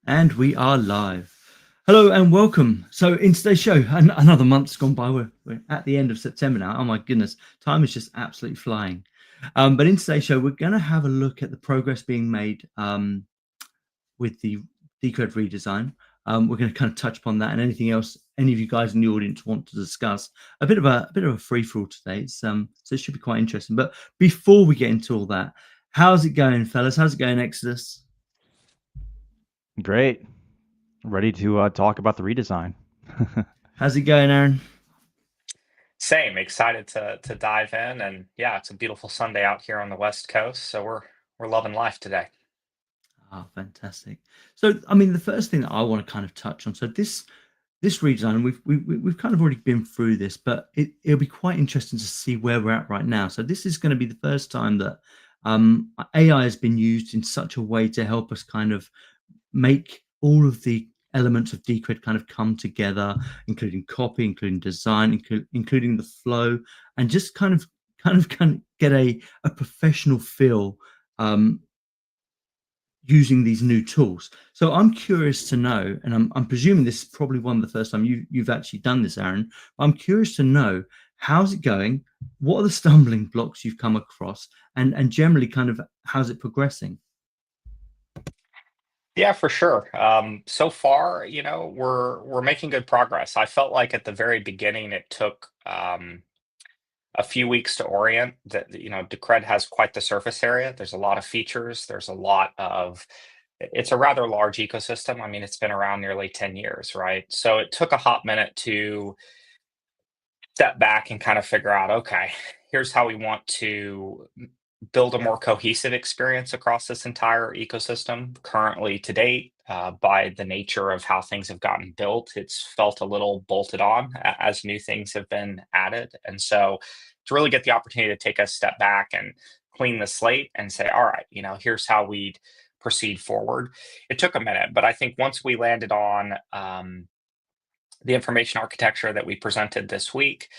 And we are live. Hello and welcome. So, in today's show, another month's gone by. We're at the end of September now. Oh my goodness, time is just absolutely flying. But in today's show, we're going to have a look at the progress being made with the Decred redesign. We're going to kind of touch upon that and anything else any of you guys in the audience want to discuss. A bit of a free for all today. So it should be quite interesting. But before we get into all that, how's it going, fellas? How's it going, Exodus? Great. Ready to talk about the redesign. How's it going, Aaron? Same, excited to dive in, and yeah, it's a beautiful Sunday out here on the West Coast, so we're loving life today. Ah, fantastic. So, I mean, the first thing that I want to kind of touch on. So this redesign, we've kind of already been through this, but it'll be quite interesting to see where we're at right now. So this is going to be the first time that AI has been used in such a way to help us kind of make all of the elements of Decred kind of come together, including copy, including design, including the flow, and just kind of get a professional feel um, using these new tools. So I'm curious to know, and I'm presuming this is probably one of the first time you've actually done this, Aaron. I'm curious to know how's it going, what are the stumbling blocks you've come across, and generally kind of how's it progressing? Yeah, for sure. So far, we're making good progress. I felt like at the very beginning it took a few weeks to orient. That Decred has quite the surface area. There's a lot of features. There's a lot of It's a rather large ecosystem. I mean, it's been around nearly 10 years, right? So it took a hot minute to step back and kind of figure out, okay, here's how we want to build a more cohesive experience across this entire ecosystem. Currently, to date, by the nature of how things have gotten built, it's felt a little bolted on as new things have been added. And so, to really get the opportunity to take a step back and clean the slate and say, all right, here's how we'd proceed forward. It took a minute, but I think once we landed on the information architecture that we presented this week,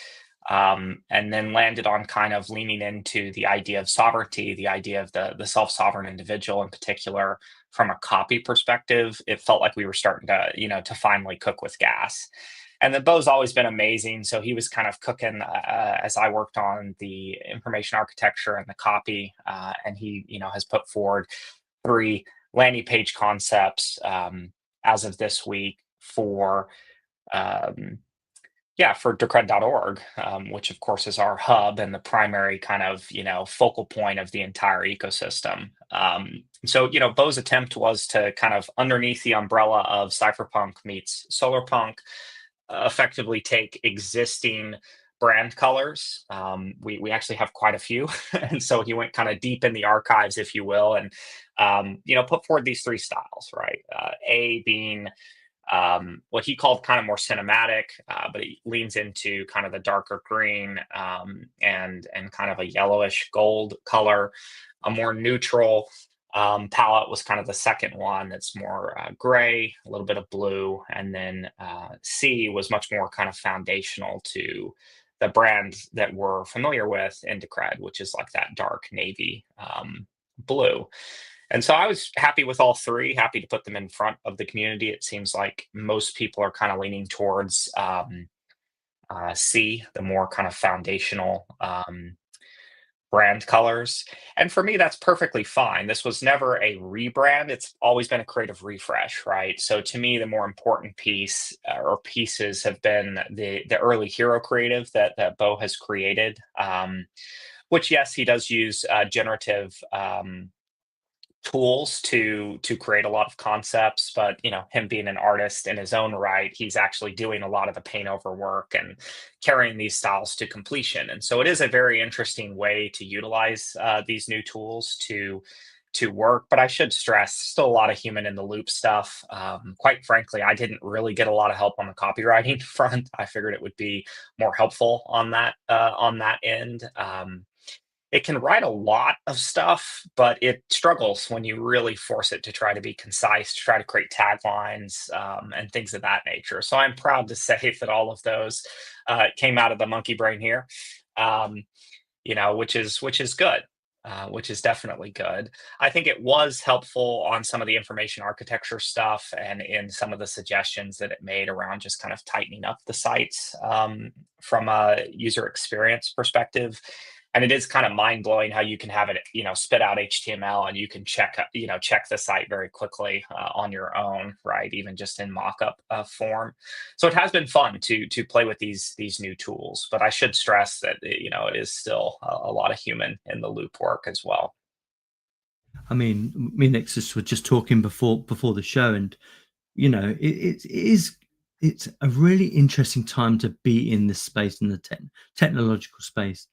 and then landed on kind of leaning into the idea of sovereignty, the idea of the self-sovereign individual in particular from a copy perspective. It felt like we were starting to finally cook with gas. And then Bo's always been amazing, so he was kind of cooking as I worked on the information architecture and the copy, and he has put forward three landing page concepts as of this week for um, yeah, for decred.org, which of course is our hub and the primary kind of, focal point of the entire ecosystem. So, Bo's attempt was to kind of underneath the umbrella of cypherpunk meets solarpunk, effectively take existing brand colors. We actually have quite a few. And so he went kind of deep in the archives, if you will, and, put forward these three styles, right? A being what he called kind of more cinematic, but he leans into kind of the darker green and kind of a yellowish gold color. A more neutral palette was kind of the second one that's more gray, a little bit of blue, and then C was much more kind of foundational to the brand that we're familiar with in Decred, which is like that dark navy blue. And so I was happy with all three, happy to put them in front of the community. It seems like most people are kind of leaning towards C, the more kind of foundational brand colors. And for me, that's perfectly fine. This was never a rebrand, it's always been a creative refresh, right? So to me, the more important piece or pieces have been the early hero creative that Bo has created. Which, yes, he does use generative tools to create a lot of concepts, but him being an artist in his own right, he's actually doing a lot of the paint over work and carrying these styles to completion. And so it is a very interesting way to utilize these new tools to work. But I should stress, still a lot of human in the loop stuff. Quite frankly, I didn't really get a lot of help on the copywriting front. I figured it would be more helpful on that end. It can write a lot of stuff, but it struggles when you really force it to try to be concise, to try to create taglines and things of that nature. So I'm proud to say that all of those came out of the monkey brain here, which is good. which is definitely good. I think it was helpful on some of the information architecture stuff and in some of the suggestions that it made around just kind of tightening up the sites from a user experience perspective. And it is kind of mind blowing how you can have it, spit out HTML and you can check the site very quickly on your own, right? Even just in mockup form. So it has been fun to play with these new tools, but I should stress that it is still a lot of human in the loop work as well. I mean, me and Nexus were just talking before the show, and it's a really interesting time to be in this space, in the technological space.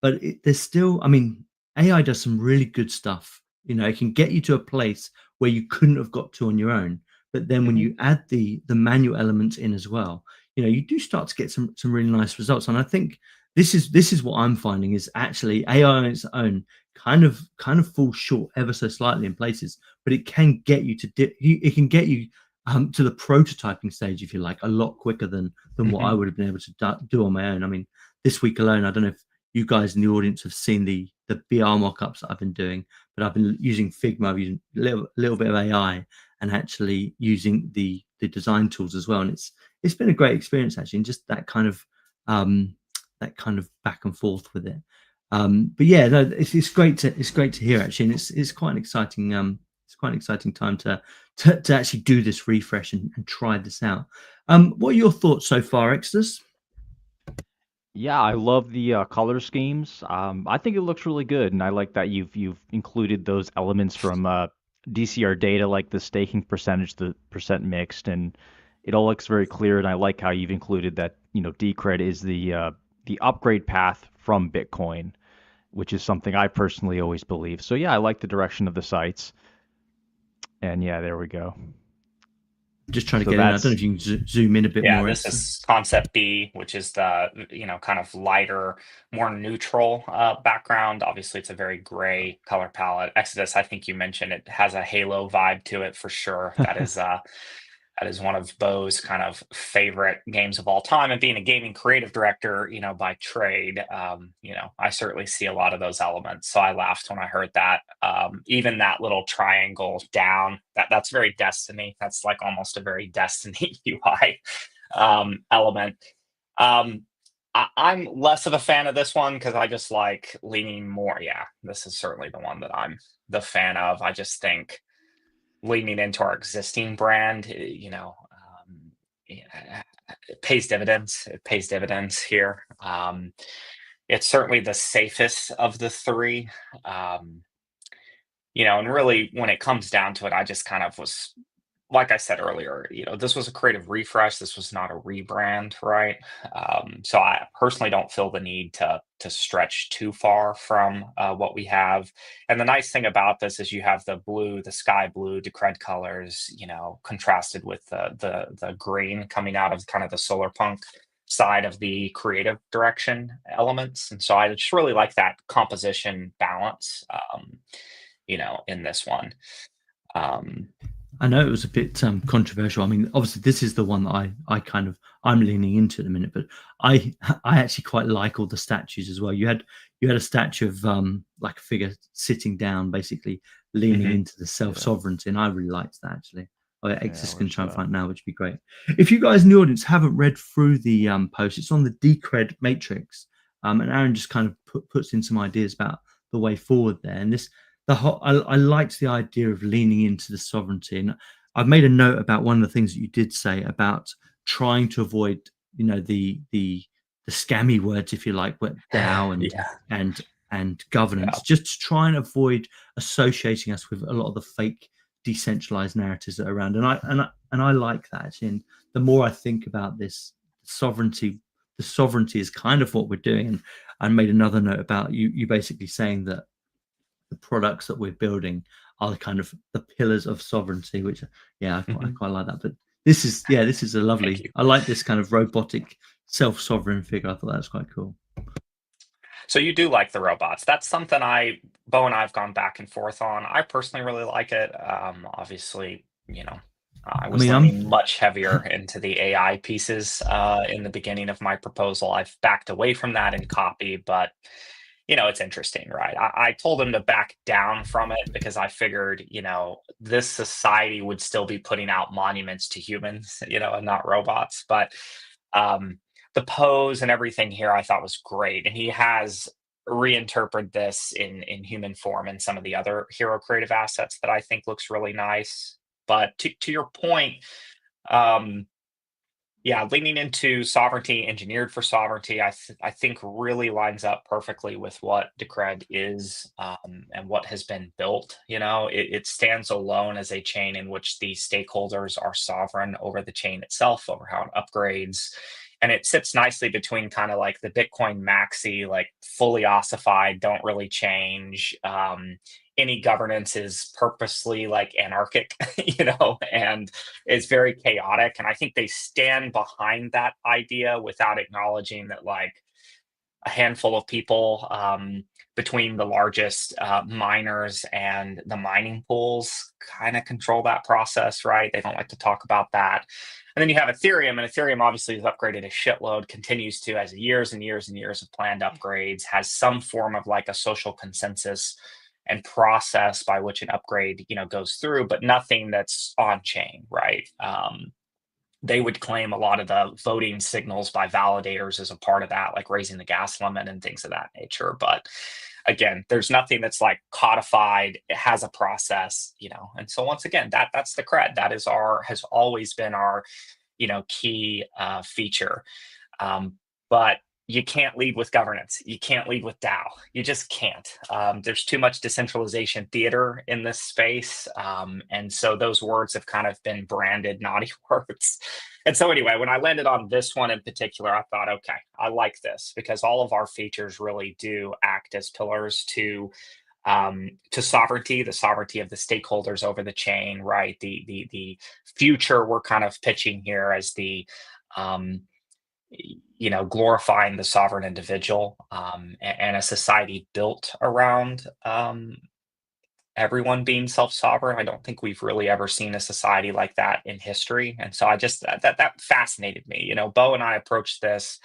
But there's still, I mean, AI does some really good stuff. It can get you to a place where you couldn't have got to on your own. But then when you add the manual elements in as well, you do start to get some really nice results. And I think this is what I'm finding is actually AI on its own kind of falls short ever so slightly in places, but it can get you to it can get you to the prototyping stage, if you like, a lot quicker than what I would have been able to do on my own. I mean, this week alone, I don't know if you guys in the audience have seen the BR mockups that I've been doing, but I've been using Figma, I've using a little bit of AI, and actually using the design tools as well. And it's been a great experience actually, and just that kind of back and forth with it. But yeah, no, it's great to hear actually, and it's quite an exciting time to actually do this refresh and try this out. What are your thoughts so far, Exodus? Yeah, I love the color schemes. I think it looks really good, and I like that you've included those elements from DCR data, like the staking percentage, the percent mixed, and it all looks very clear. And I like how you've included that Decred is the upgrade path from Bitcoin, which is something I personally always believe. So yeah, I like the direction of the sites, and yeah, there we go. Just trying to get in. I don't know if you can zoom in a bit more. Yeah, this is concept B, which is the kind of lighter, more neutral background. Obviously, it's a very gray color palette. Exodus, I think you mentioned it has a Halo vibe to it for sure. That is one of Bo's kind of favorite games of all time. And being a gaming creative director, by trade, I certainly see a lot of those elements. So I laughed when I heard that. Even that little triangle down, that's very Destiny. That's like almost a very Destiny UI element. I'm less of a fan of this one because I just like leaning more. Yeah, this is certainly the one that I'm the fan of. I just think leaning into our existing brand, it pays dividends. It pays dividends here. It's certainly the safest of the three. And really when it comes down to it, I just kind of was, like I said earlier, this was a creative refresh. This was not a rebrand, right? So I personally don't feel the need to stretch too far from what we have. And the nice thing about this is you have the sky blue Decred colors, contrasted with the green coming out of kind of the solar punk side of the creative direction elements. And so I just really like that composition balance, in this one. I know it was a bit controversial. I mean, obviously, this is the one that I'm leaning into at the minute, but I actually quite like all the statues as well. You had a statue of like a figure sitting down, basically leaning into the self-sovereignty, and I really liked that actually. Exodus can try and find it now, which would be great. If you guys in the audience haven't read through the post, it's on the Decred matrix, and Aaron just kind of puts in some ideas about the way forward there, and this. I liked the idea of leaning into the sovereignty, and I've made a note about one of the things that you did say about trying to avoid, the scammy words, if you like, DAO and governance, just to try and avoid associating us with a lot of the fake decentralized narratives that are around. And I like that actually. And the more I think about this sovereignty, the sovereignty is kind of what we're doing. And I made another note about you basically saying that the products that we're building are kind of the pillars of sovereignty, which I quite like that. But this is a lovely, I like this kind of robotic self-sovereign figure. I thought that was quite cool. So you do like the robots. That's something Bo and I have gone back and forth on. I personally really like it. Obviously, I was leaning much heavier into the AI pieces in the beginning of my proposal. I've backed away from that in copy, but it's interesting, right? I told him to back down from it because I figured, this society would still be putting out monuments to humans, and not robots. But um, the pose and everything here I thought was great. And he has reinterpreted this in human form and some of the other hero creative assets that I think looks really nice. But to your point, um, yeah, leaning into sovereignty, engineered for sovereignty, I think really lines up perfectly with what Decred is, and what has been built. It stands alone as a chain in which the stakeholders are sovereign over the chain itself, over how it upgrades. And it sits nicely between kind of like the Bitcoin maxi, like fully ossified, don't really change. Any governance is purposely like anarchic, and is very chaotic. And I think they stand behind that idea without acknowledging that, like, a handful of people, between the largest miners and the mining pools kind of control that process, right? They don't like to talk about that. And then you have Ethereum, and Ethereum obviously is upgraded a shitload, continues to, as years and years and years of planned upgrades, has some form of like a social consensus and process by which an upgrade, goes through, but nothing that's on chain, right? They would claim a lot of the voting signals by validators as a part of that, like raising the gas limit and things of that nature. But again, there's nothing that's like codified. It has a process, And so once again, that's the cred. That has always been our, key feature. But you can't lead with governance. You can't lead with DAO. You just can't. There's too much decentralization theater in this space. And so those words have kind of been branded naughty words. And so anyway, when I landed on this one in particular, I thought, okay, I like this because all of our features really do act as pillars to sovereignty, the sovereignty of the stakeholders over the chain, right? The future we're kind of pitching here as the glorifying the sovereign individual, and a society built around everyone being self-sovereign. I don't think we've really ever seen a society like that in history, and so I just that fascinated me. Bo and I approached this,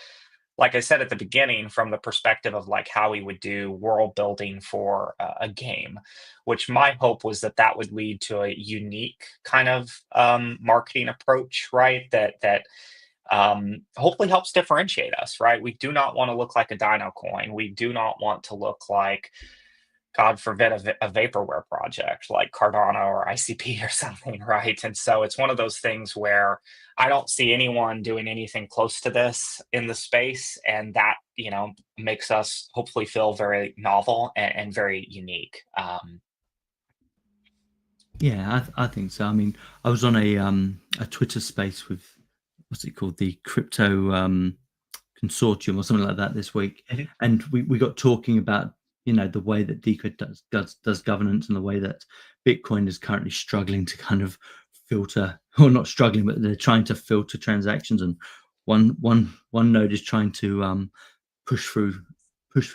like I said at the beginning, from the perspective of like how we would do world building for a game, which my hope was that would lead to a unique kind of marketing approach, right? That hopefully helps differentiate us, right? We do not want to look like a Dino coin. We do not want to look like, God forbid, a vaporware project like Cardano or ICP or something, right? And so it's one of those things where I don't see anyone doing anything close to this in the space, and that makes us hopefully feel very novel and very unique. Yeah, I think so. I mean, I was on a Twitter space with, what's it called, the crypto consortium or something like that this week, and we got talking about the way that Decred does governance, and the way that Bitcoin is currently struggling to kind of filter, or not struggling, but they're trying to filter transactions, and one node is trying to push through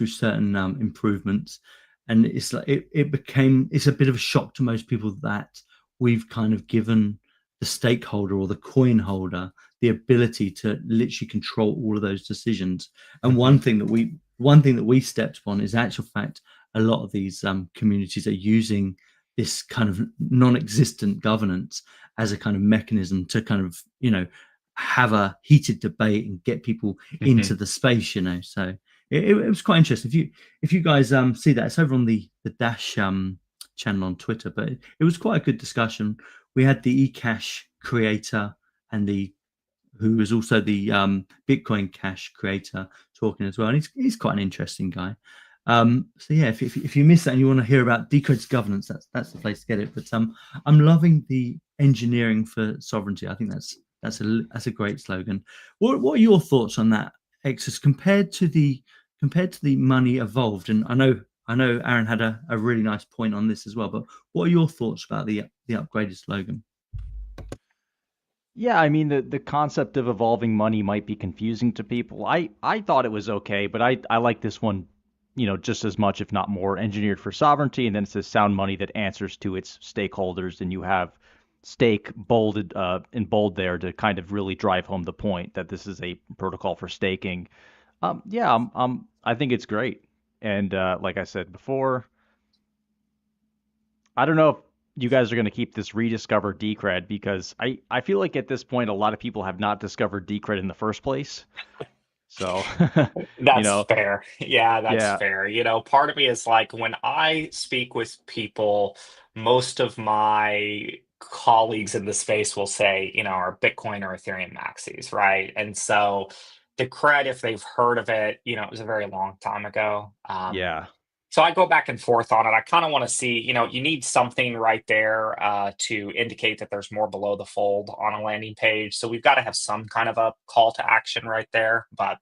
certain improvements, and it's like it's a bit of a shock to most people that we've kind of given the stakeholder or the coin holder the ability to literally control all of those decisions. And one thing that we stepped upon is actual fact, a lot of these communities are using this kind of non-existent governance as a kind of mechanism to kind of have a heated debate and get people into the space. So it was quite interesting. If you guys see that, it's over on the Dash channel on Twitter, but it was quite a good discussion. We had the eCash creator and who is also the Bitcoin Cash creator talking as well, and he's quite an interesting guy. So yeah, if you miss that and you want to hear about Decred's governance, that's the place to get it. But I'm loving the engineering for sovereignty. I think that's a great slogan. What are your thoughts on that, Exus, compared to the money evolved? And I know Aaron had a really nice point on this as well, but what are your thoughts about the upgraded slogan? Yeah, I mean the concept of evolving money might be confusing to people. I thought it was okay, but I like this one, just as much, if not more, engineered for sovereignty, and then it says sound money that answers to its stakeholders, and you have stake bolded in bold there to kind of really drive home the point that this is a protocol for staking. Yeah, I think it's great. And like I said before, I don't know if you guys are going to keep this rediscover Decred, because I feel like at this point a lot of people have not discovered Decred in the first place. So, you That's know, fair. Yeah, that's yeah, fair. Part of me is like when I speak with people, most of my colleagues in the space will say, are Bitcoin or Ethereum maxis, right? And so the cred, if they've heard of it, it was a very long time ago. yeah, So I go back and forth on it. I kind of want to see, you need something right there to indicate that there's more below the fold on a landing page. So we've got to have some kind of a call to action right there. But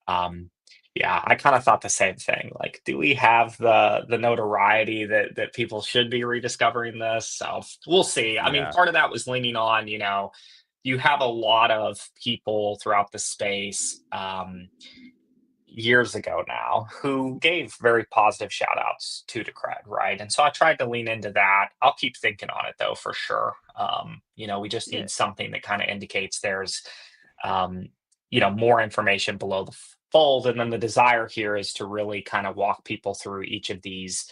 um, yeah, I kind of thought the same thing. Like, do we have the notoriety that people should be rediscovering this? So we'll see. I mean, yeah. part of that was leaning on, you have a lot of people throughout the space. Years ago now who gave very positive shout outs to Decred, right? And so I tried to lean into that. I'll keep thinking on it though, for sure. We just Yeah. need something that kind of indicates there's, um, more information below the fold. And then the desire here is to really kind of walk people through each of these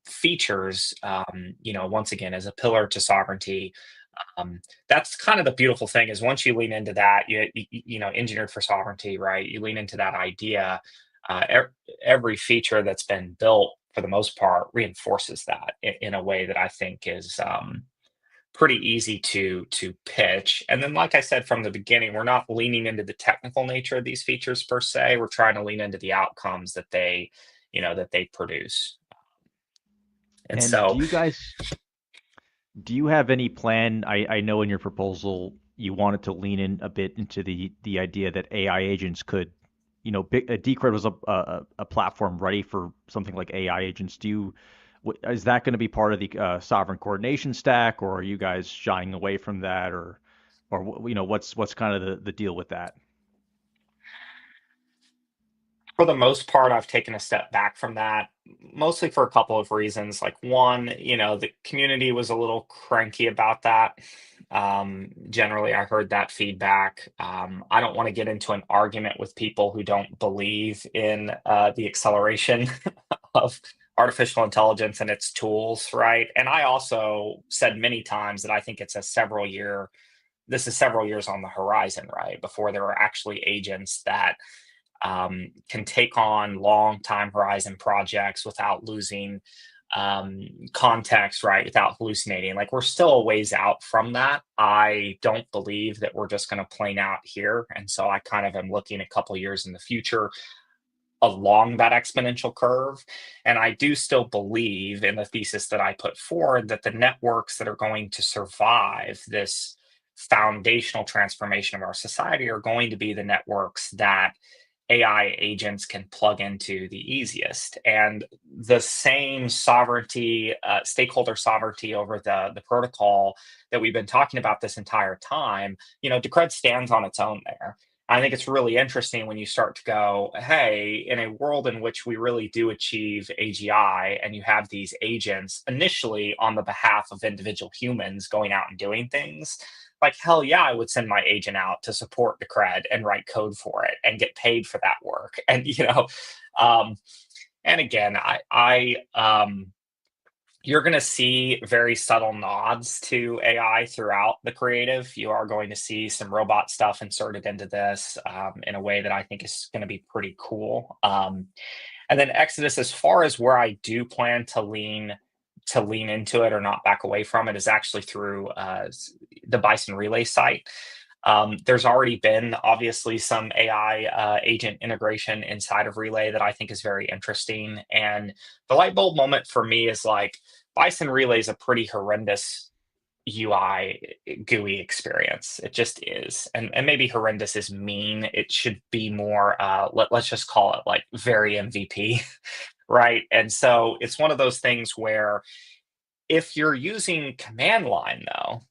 features, once again, as a pillar to sovereignty. That's kind of the beautiful thing is once you lean into that, engineered for sovereignty, right? You lean into that idea. Every feature that's been built, for the most part, reinforces that in a way that I think is pretty easy to pitch. And then, like I said from the beginning, we're not leaning into the technical nature of these features per se. We're trying to lean into the outcomes that they produce. And And so, do you have any plan? I know in your proposal you wanted to lean in a bit into the idea that AI agents could, Decred was a platform ready for something like AI agents. Is that going to be part of the sovereign coordination stack, or are you guys shying away from that, or what's kind of the deal with that? for the most part, I've taken a step back from that, mostly for a couple of reasons. Like one, the community was a little cranky about that. Generally, I heard that feedback. I don't want to get into an argument with people who don't believe in the acceleration of artificial intelligence and its tools, right? And I also said many times that I think this is several years on the horizon, right? Before there are actually agents that can take on long time horizon projects without losing context, right? Without hallucinating. Like we're still a ways out from that. I don't believe that we're just going to plane out here. And so I kind of am looking a couple years in the future along that exponential curve. And I do still believe in the thesis that I put forward that the networks that are going to survive this foundational transformation of our society are going to be the networks that AI agents can plug into the easiest. And the same sovereignty, stakeholder sovereignty over the protocol that we've been talking about this entire time, Decred stands on its own there. I think it's really interesting when you start to go, hey, in a world in which we really do achieve AGI and you have these agents initially on the behalf of individual humans going out and doing things, like hell yeah, I would send my agent out to support the cred and write code for it and get paid for that work. And um, and again, you're going to see very subtle nods to AI throughout the creative. You are going to see some robot stuff inserted into this in a way that I think is going to be pretty cool. And then Exodus, as far as where I do plan to lean into it or not back away from it, is actually through the Bison Relay site. There's already been obviously some AI agent integration inside of Relay that I think is very interesting. And the light bulb moment for me is like Bison Relay is a pretty horrendous UI GUI experience. It just is. And maybe horrendous is mean. It should be more, let's just call it like very MVP, right? And so it's one of those things where if you're using command line though,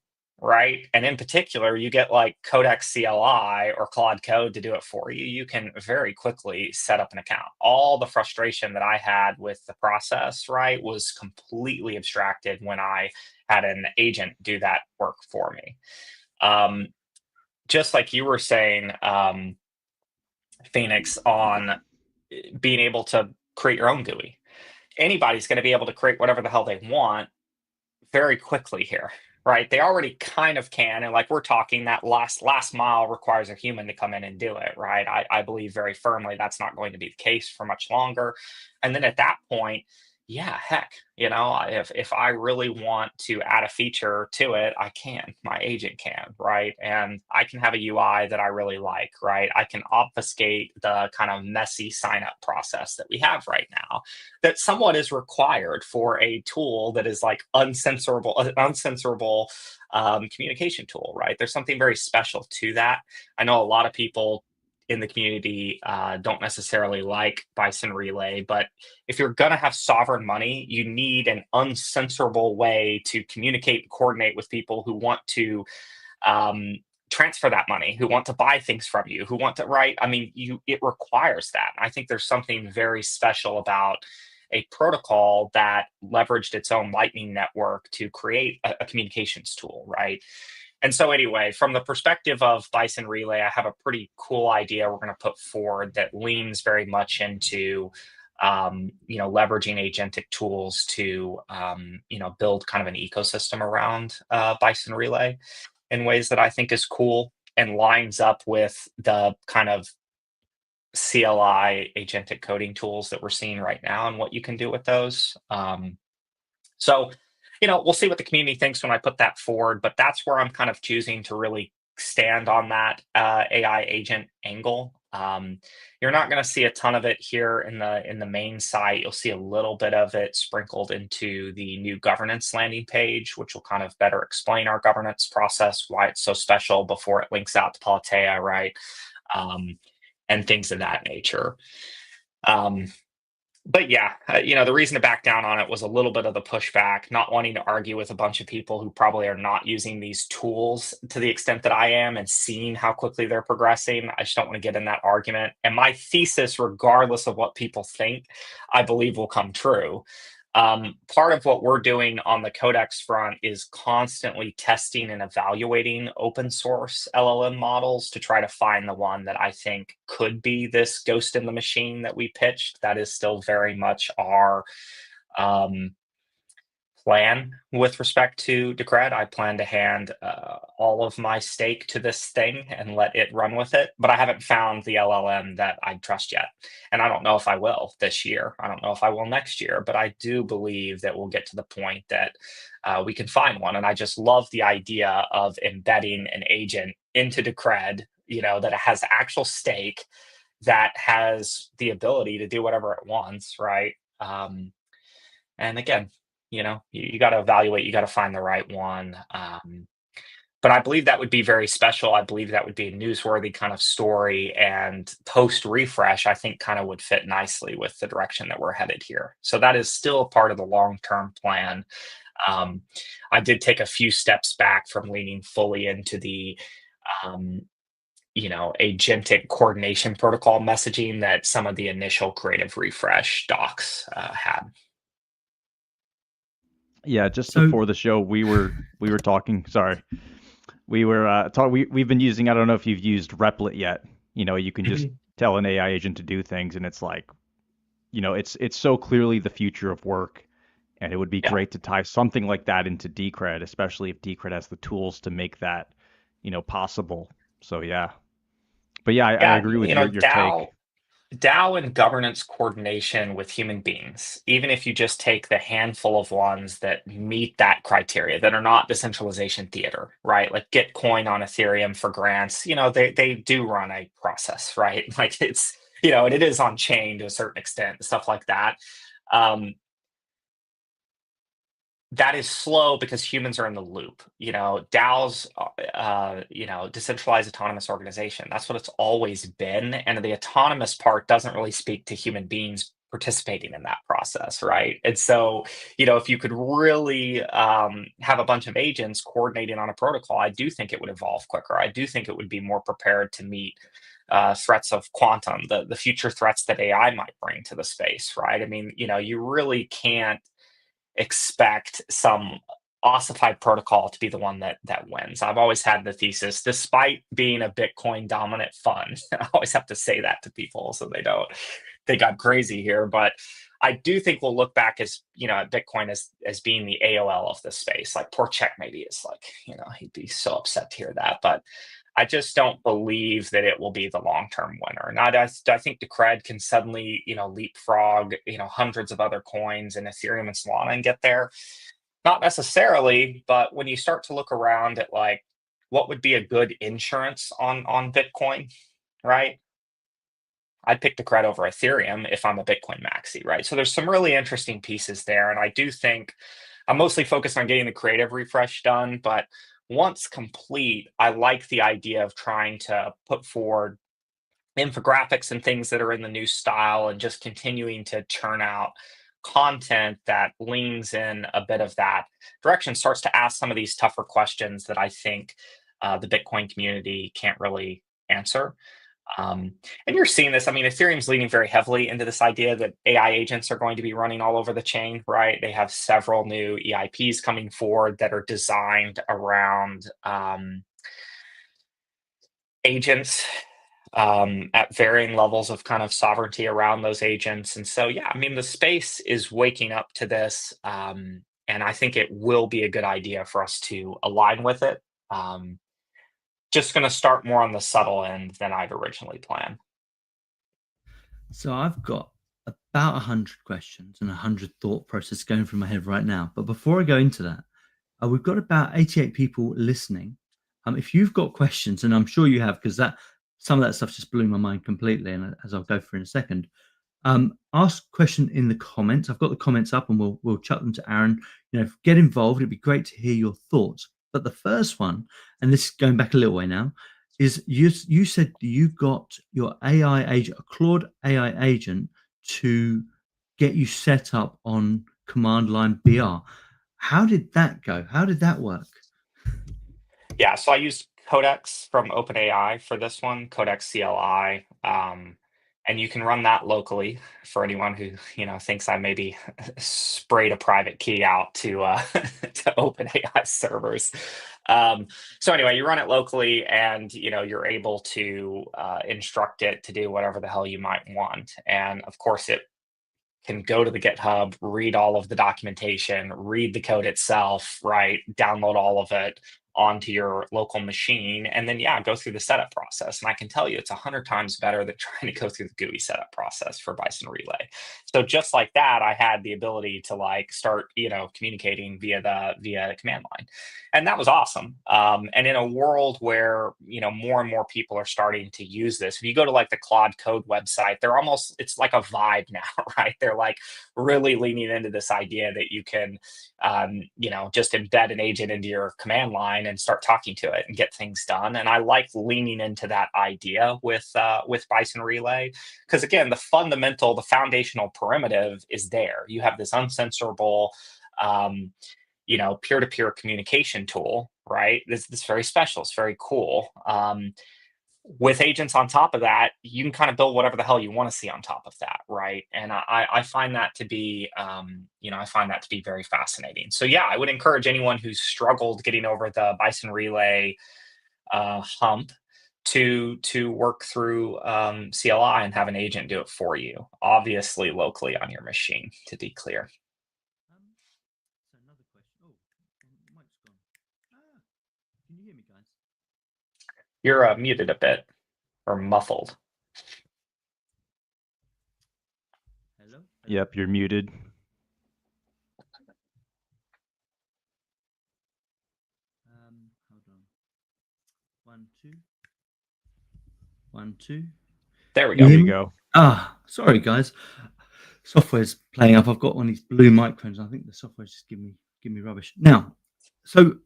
right? And in particular, you get like Codex CLI or Claude Code to do it for you, you can very quickly set up an account. All the frustration that I had with the process, right, was completely abstracted when I had an agent do that work for me. Just like you were saying, Phoenix, on being able to create your own GUI. Anybody's going to be able to create whatever the hell they want very quickly here, right? They already kind of can, and like we're talking, that last mile requires a human to come in and do it, right? I believe very firmly that's not going to be the case for much longer. And then at that point, yeah, heck, if I really want to add a feature to it, I can. My agent can, right? And I can have a UI that I really like, right? I can obfuscate the kind of messy sign up process that we have right now, that somewhat is required for a tool that is like uncensorable communication tool, right? There's something very special to that. I know a lot of people in the community don't necessarily like Bison Relay, but if you're going to have sovereign money, you need an uncensorable way to communicate and coordinate with people who want to transfer that money, who want to buy things from you, who want to, right? I mean, it requires that. I think there's something very special about a protocol that leveraged its own Lightning network to create a communications tool, right? And so anyway, from the perspective of Bison Relay, I have a pretty cool idea we're going to put forward that leans very much into leveraging agentic tools to build kind of an ecosystem around Bison Relay in ways that I think is cool and lines up with the kind of CLI agentic coding tools that we're seeing right now and what you can do with those. So we'll see what the community thinks when I put that forward, but that's where I'm kind of choosing to really stand on that AI agent angle. You're not going to see a ton of it here in the main site. You'll see a little bit of it sprinkled into the new governance landing page, which will kind of better explain our governance process, why it's so special before it links out to Politeia, right? And things of that nature. But yeah, the reason to back down on it was a little bit of the pushback, not wanting to argue with a bunch of people who probably are not using these tools to the extent that I am and seeing how quickly they're progressing. I just don't want to get in that argument. And my thesis, regardless of what people think, I believe will come true. Part of what we're doing on the Codex front is constantly testing and evaluating open source LLM models to try to find the one that I think could be this ghost in the machine that we pitched. That is still very much our plan with respect to Decred. I plan to hand all of my stake to this thing and let it run with it, but I haven't found the LLM that I trust yet. And I don't know if I will this year. I don't know if I will next year, but I do believe that we'll get to the point that we can find one. And I just love the idea of embedding an agent into Decred, that it has actual stake, that has the ability to do whatever it wants, right? And again, you got to evaluate, you got to find the right one. But I believe that would be very special. I believe that would be a newsworthy kind of story, and post refresh, I think kind of would fit nicely with the direction that we're headed here. So that is still a part of the long-term plan. I did take a few steps back from leaning fully into the agentic coordination protocol messaging that some of the initial creative refresh docs had. Yeah, just So- before the show, we were talking. Sorry, we were we've been using. I don't know if you've used Replit yet. You can just tell an AI agent to do things, and it's like, it's so clearly the future of work, and it would be great to tie something like that into Decred, especially if Decred has the tools to make that, possible. So yeah, but yeah, I agree with your take. DAO and governance coordination with human beings, even if you just take the handful of ones that meet that criteria, that are not decentralization theater, right? Like Gitcoin on Ethereum for grants, they do run a process, right? Like it's, and it is on chain to a certain extent, stuff like that. That is slow because humans are in the loop. DAOs, decentralized autonomous organization. That's what it's always been. And the autonomous part doesn't really speak to human beings participating in that process, right? And so, if you could really have a bunch of agents coordinating on a protocol, I do think it would evolve quicker. I do think it would be more prepared to meet threats of quantum, the future threats that AI might bring to the space, right? I mean, you really can't expect some ossified protocol to be the one that wins. I've always had the thesis, despite being a Bitcoin dominant fund, I always have to say that to people so they don't think I'm crazy here, but I do think we'll look back as at Bitcoin as being the AOL of this space. Like poor Checkmate is like, he'd be so upset to hear that, but I just don't believe that it will be the long-term winner. Now, do I think Decred can suddenly, leapfrog, hundreds of other coins and Ethereum and Solana and get there? Not necessarily, but when you start to look around at like what would be a good insurance on Bitcoin, right? I'd pick Decred over Ethereum if I'm a Bitcoin maxi, right? So there's some really interesting pieces there, and I do think I'm mostly focused on getting the creative refresh done, but once complete, I like the idea of trying to put forward infographics and things that are in the new style and just continuing to churn out content that leans in a bit of that direction, starts to ask some of these tougher questions that I think the Bitcoin community can't really answer. And you're seeing this. I mean, Ethereum's leaning very heavily into this idea that AI agents are going to be running all over the chain, right? They have several new EIPs coming forward that are designed around agents at varying levels of kind of sovereignty around those agents. And so, yeah, I mean, the space is waking up to this. And I think it will be a good idea for us to align with it. Just going to start more on the subtle end than I'd originally planned. So I've got about 100 questions and 100 thought process going through my head right now. But before I go into that, we've got about 88 people listening. If you've got questions, and I'm sure you have, because some of that stuff just blew my mind completely, and as I'll go through in a second, ask question in the comments. I've got the comments up, and we'll chuck them to Aron. Get involved. It'd be great to hear your thoughts. But the first one, and this is going back a little way now, is you said you got your AI agent, a Claude AI agent, to get you set up on command line BR. How did that go? How did that work? Yeah, so I used Codex from OpenAI for this one, Codex CLI. And you can run that locally for anyone who thinks I maybe sprayed a private key out to to OpenAI servers. So anyway, you run it locally, and you're able to instruct it to do whatever the hell you might want. And of course, it can go to the GitHub, read all of the documentation, read the code itself, right? Download all of it onto your local machine, and then go through the setup process. And I can tell you it's 100 times better than trying to go through the GUI setup process for Bison Relay. So just like that, I had the ability to start communicating via the command line, and that was awesome. And in a world where more and more people are starting to use this, if you go to the Claude Code website, it's like a vibe now, right? They're really leaning into this idea that you can just embed an agent into your command line and start talking to it and get things done. And I like leaning into that idea with Bison Relay, because again, the foundational primitive is there. You have this uncensorable, peer-to-peer communication tool, right? This very special. It's very cool. With agents on top of that, you can kind of build whatever the hell you want to see on top of that, right? And I find that to be, very fascinating. So yeah, I would encourage anyone who's struggled getting over the Bison Relay hump to work through CLI and have an agent do it for you, obviously locally on your machine, to be clear. So another question. Oh, the mic's gone. Can you hear me, guys? You're muted a bit or muffled. Hello? Yep, you're muted. Hold on. 1, 2. 1, 2. There we go. There you go. Sorry, guys. Software's playing up. I've got one of these blue microphones. I think the software's just giving me rubbish. Now, so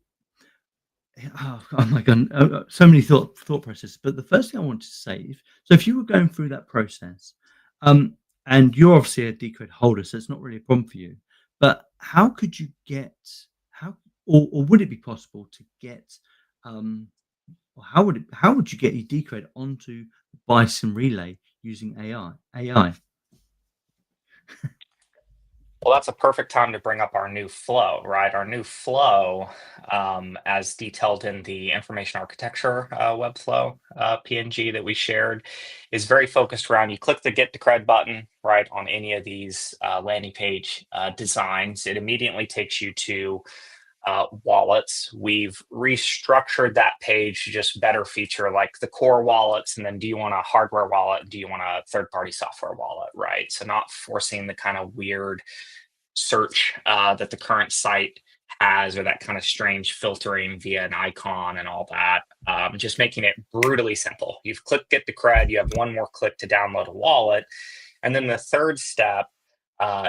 oh my god, so many thought processes. But the first thing I wanted to say, if you were going through that process, and you're obviously a Decred holder, so it's not really a problem for you. But how could you get or would it be possible to get or how would you get your Decred onto Bison Relay using AI? Well, that's a perfect time to bring up our new flow, right? Our new flow, as detailed in the information architecture Webflow PNG that we shared, is very focused around you click the Get to Cred button, right, on any of these landing page designs. It immediately takes you to wallets. We've restructured that page to just better feature like the core wallets. And then do you want a hardware wallet? Do you want a third-party software wallet, right? So not forcing the kind of weird search that the current site has, or that kind of strange filtering via an icon and all that. Just making it brutally simple. You've clicked Get the Cred, you have one more click to download a wallet. And then the third step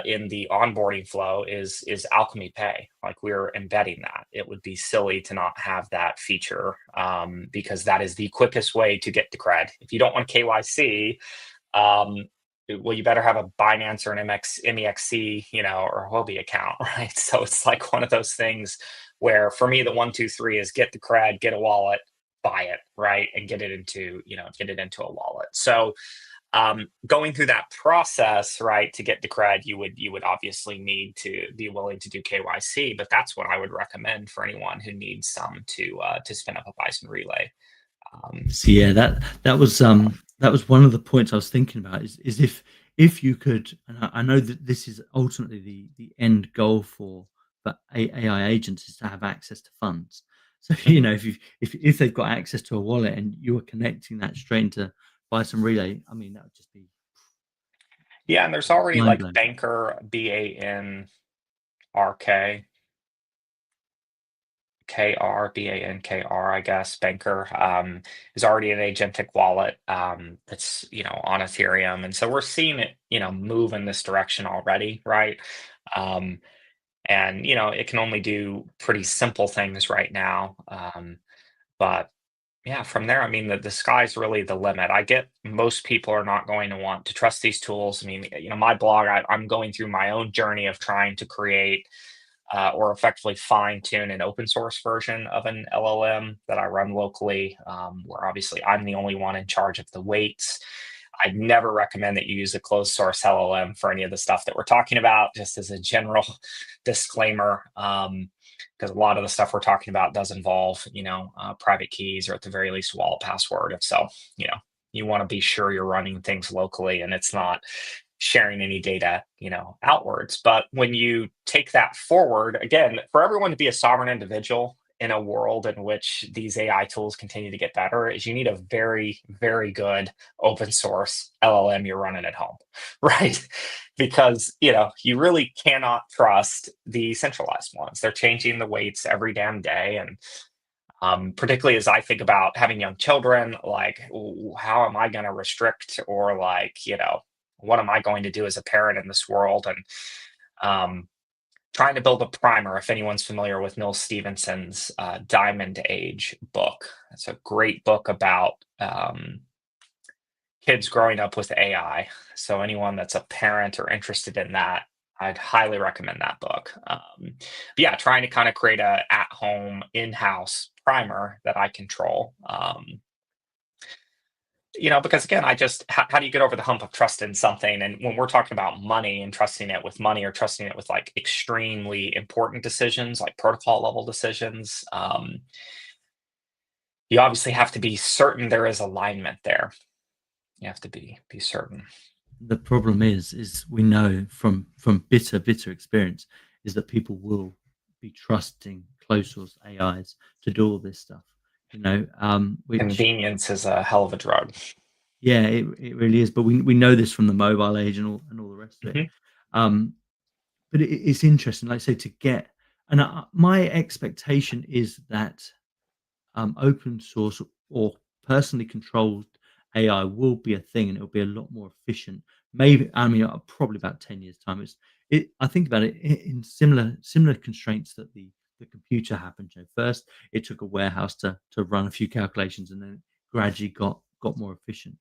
in the onboarding flow is Alchemy Pay. Like, we're embedding that. It would be silly to not have that feature, because that is the quickest way to get to Cred. If you don't want KYC, well, you better have a Binance or an MEXC, or a Huobi account, right? So it's like one of those things where, for me, the 1, 2, 3 is get the Cred, get a wallet, buy it, right, and get it into a wallet. So going through that process, right, to get the Cred, you would obviously need to be willing to do KYC, but that's what I would recommend for anyone who needs some to spin up a Bison Relay. So yeah, that was one of the points I was thinking about. Is if you could, and I know that this is ultimately the end goal for AI agents, is to have access to funds. So if they've got access to a wallet and you are connecting that straight into Bison Relay, I mean, that would just be Yeah, and there's already like mind-blowing. Banker, BANRK, KR, I guess. Banker is already an agentic wallet that's on Ethereum, and so we're seeing it move in this direction already, right? Um, and it can only do pretty simple things right now, but yeah, from there, I mean, the sky's really the limit. I get most people are not going to want to trust these tools. I mean, my blog, I'm going through my own journey of trying to create or effectively fine tune an open source version of an LLM that I run locally, where obviously I'm the only one in charge of the weights. I'd never recommend that you use a closed source LLM for any of the stuff that we're talking about, just as a general disclaimer. Because a lot of the stuff we're talking about does involve, private keys, or at the very least, wallet password. If so, you want to be sure you're running things locally and it's not sharing any data, outwards. But when you take that forward, again, for everyone to be a sovereign individual in a world in which these AI tools continue to get better, is you need a very, very good open source LLM you're running at home, right? Because you really cannot trust the centralized ones. They're changing the weights every damn day, and particularly as I think about having young children, like, how am I going to restrict, or like, what am I going to do as a parent in this world? And trying to build a primer. If anyone's familiar with Neil Stephenson's Diamond Age book, it's a great book about kids growing up with AI. So anyone that's a parent or interested in that, I'd highly recommend that book. But yeah, trying to kind of create a at-home, in-house primer that I control. Because again, how do you get over the hump of trust in something? And when we're talking about money and trusting it with money, or trusting it with like extremely important decisions, like protocol level decisions, you obviously have to be certain there is alignment there. You have to be certain. The problem is we know from bitter experience is that people will be trusting closed source AIs to do all this stuff. Which, Convenience is a hell of a drug. yeah, it really is. But we know this from the mobile age and all the rest of it. But it's interesting, like I say, to get, and my expectation is that open source or personally controlled AI will be a thing, and it'll be a lot more efficient. Maybe, I mean, probably about 10 years time. I think about it in similar constraints that the computer happened. First, it took a warehouse to run a few calculations, and then it gradually got more efficient.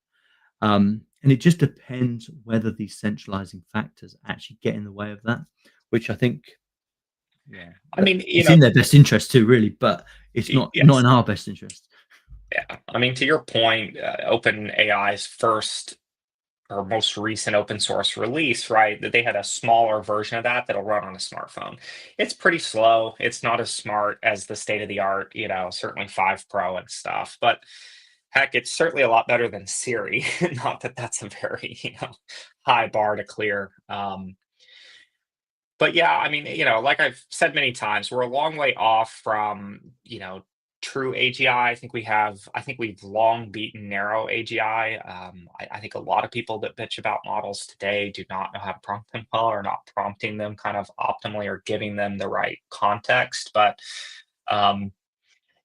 And it just depends whether these centralizing factors actually get in the way of that, which I think, yeah, I mean, it's in their best interest too, really, but it's not yes. not in our best interest. Yeah, I mean, to your point, OpenAI's first or most recent open source release, right, that they had a smaller version of that that'll run on a smartphone. It's pretty slow. It's not as smart as the state of the art, certainly 5 Pro and stuff. But heck, it's certainly a lot better than Siri. Not that that's a very, high bar to clear. But yeah, I mean, like I've said many times, we're a long way off from, true AGI. I think we've long beaten narrow AGI. I think a lot of people that bitch about models today do not know how to prompt them well, or not prompting them kind of optimally, or giving them the right context. But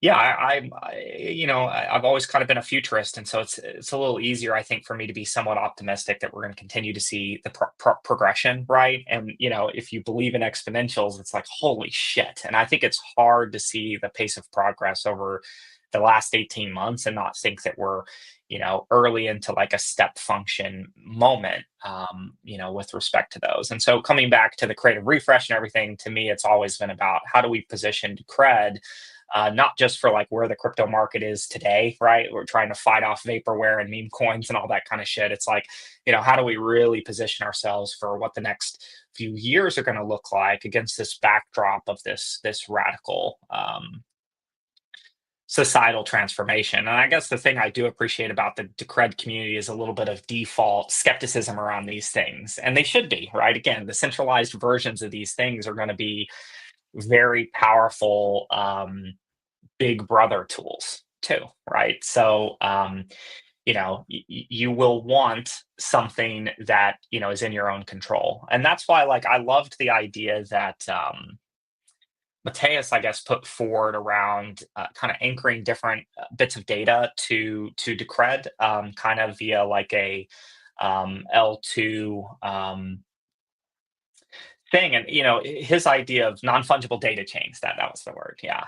yeah, I've always kind of been a futurist, and so it's a little easier, I think, for me to be somewhat optimistic that we're going to continue to see the progression, right? And if you believe in exponentials, it's like holy shit. And I think it's hard to see the pace of progress over the last 18 months and not think that we're early into like a step function moment, with respect to those. And so coming back to the creative refresh and everything, to me, it's always been about how do we position Cred, not just for like where the crypto market is today, right? We're trying to fight off vaporware and meme coins and all that kind of shit. It's like, how do we really position ourselves for what the next few years are going to look like against this backdrop of this radical societal transformation? And I guess the thing I do appreciate about the Decred community is a little bit of default skepticism around these things, and they should be, right? Again, the centralized versions of these things are going to be very powerful big brother tools too, right? So you will want something that is in your own control. And that's why, like, I loved the idea that Mateus, I guess, put forward around kind of anchoring different bits of data to Decred, kind of via like a L2 thing. And his idea of non-fungible data chains, that was the word, yeah,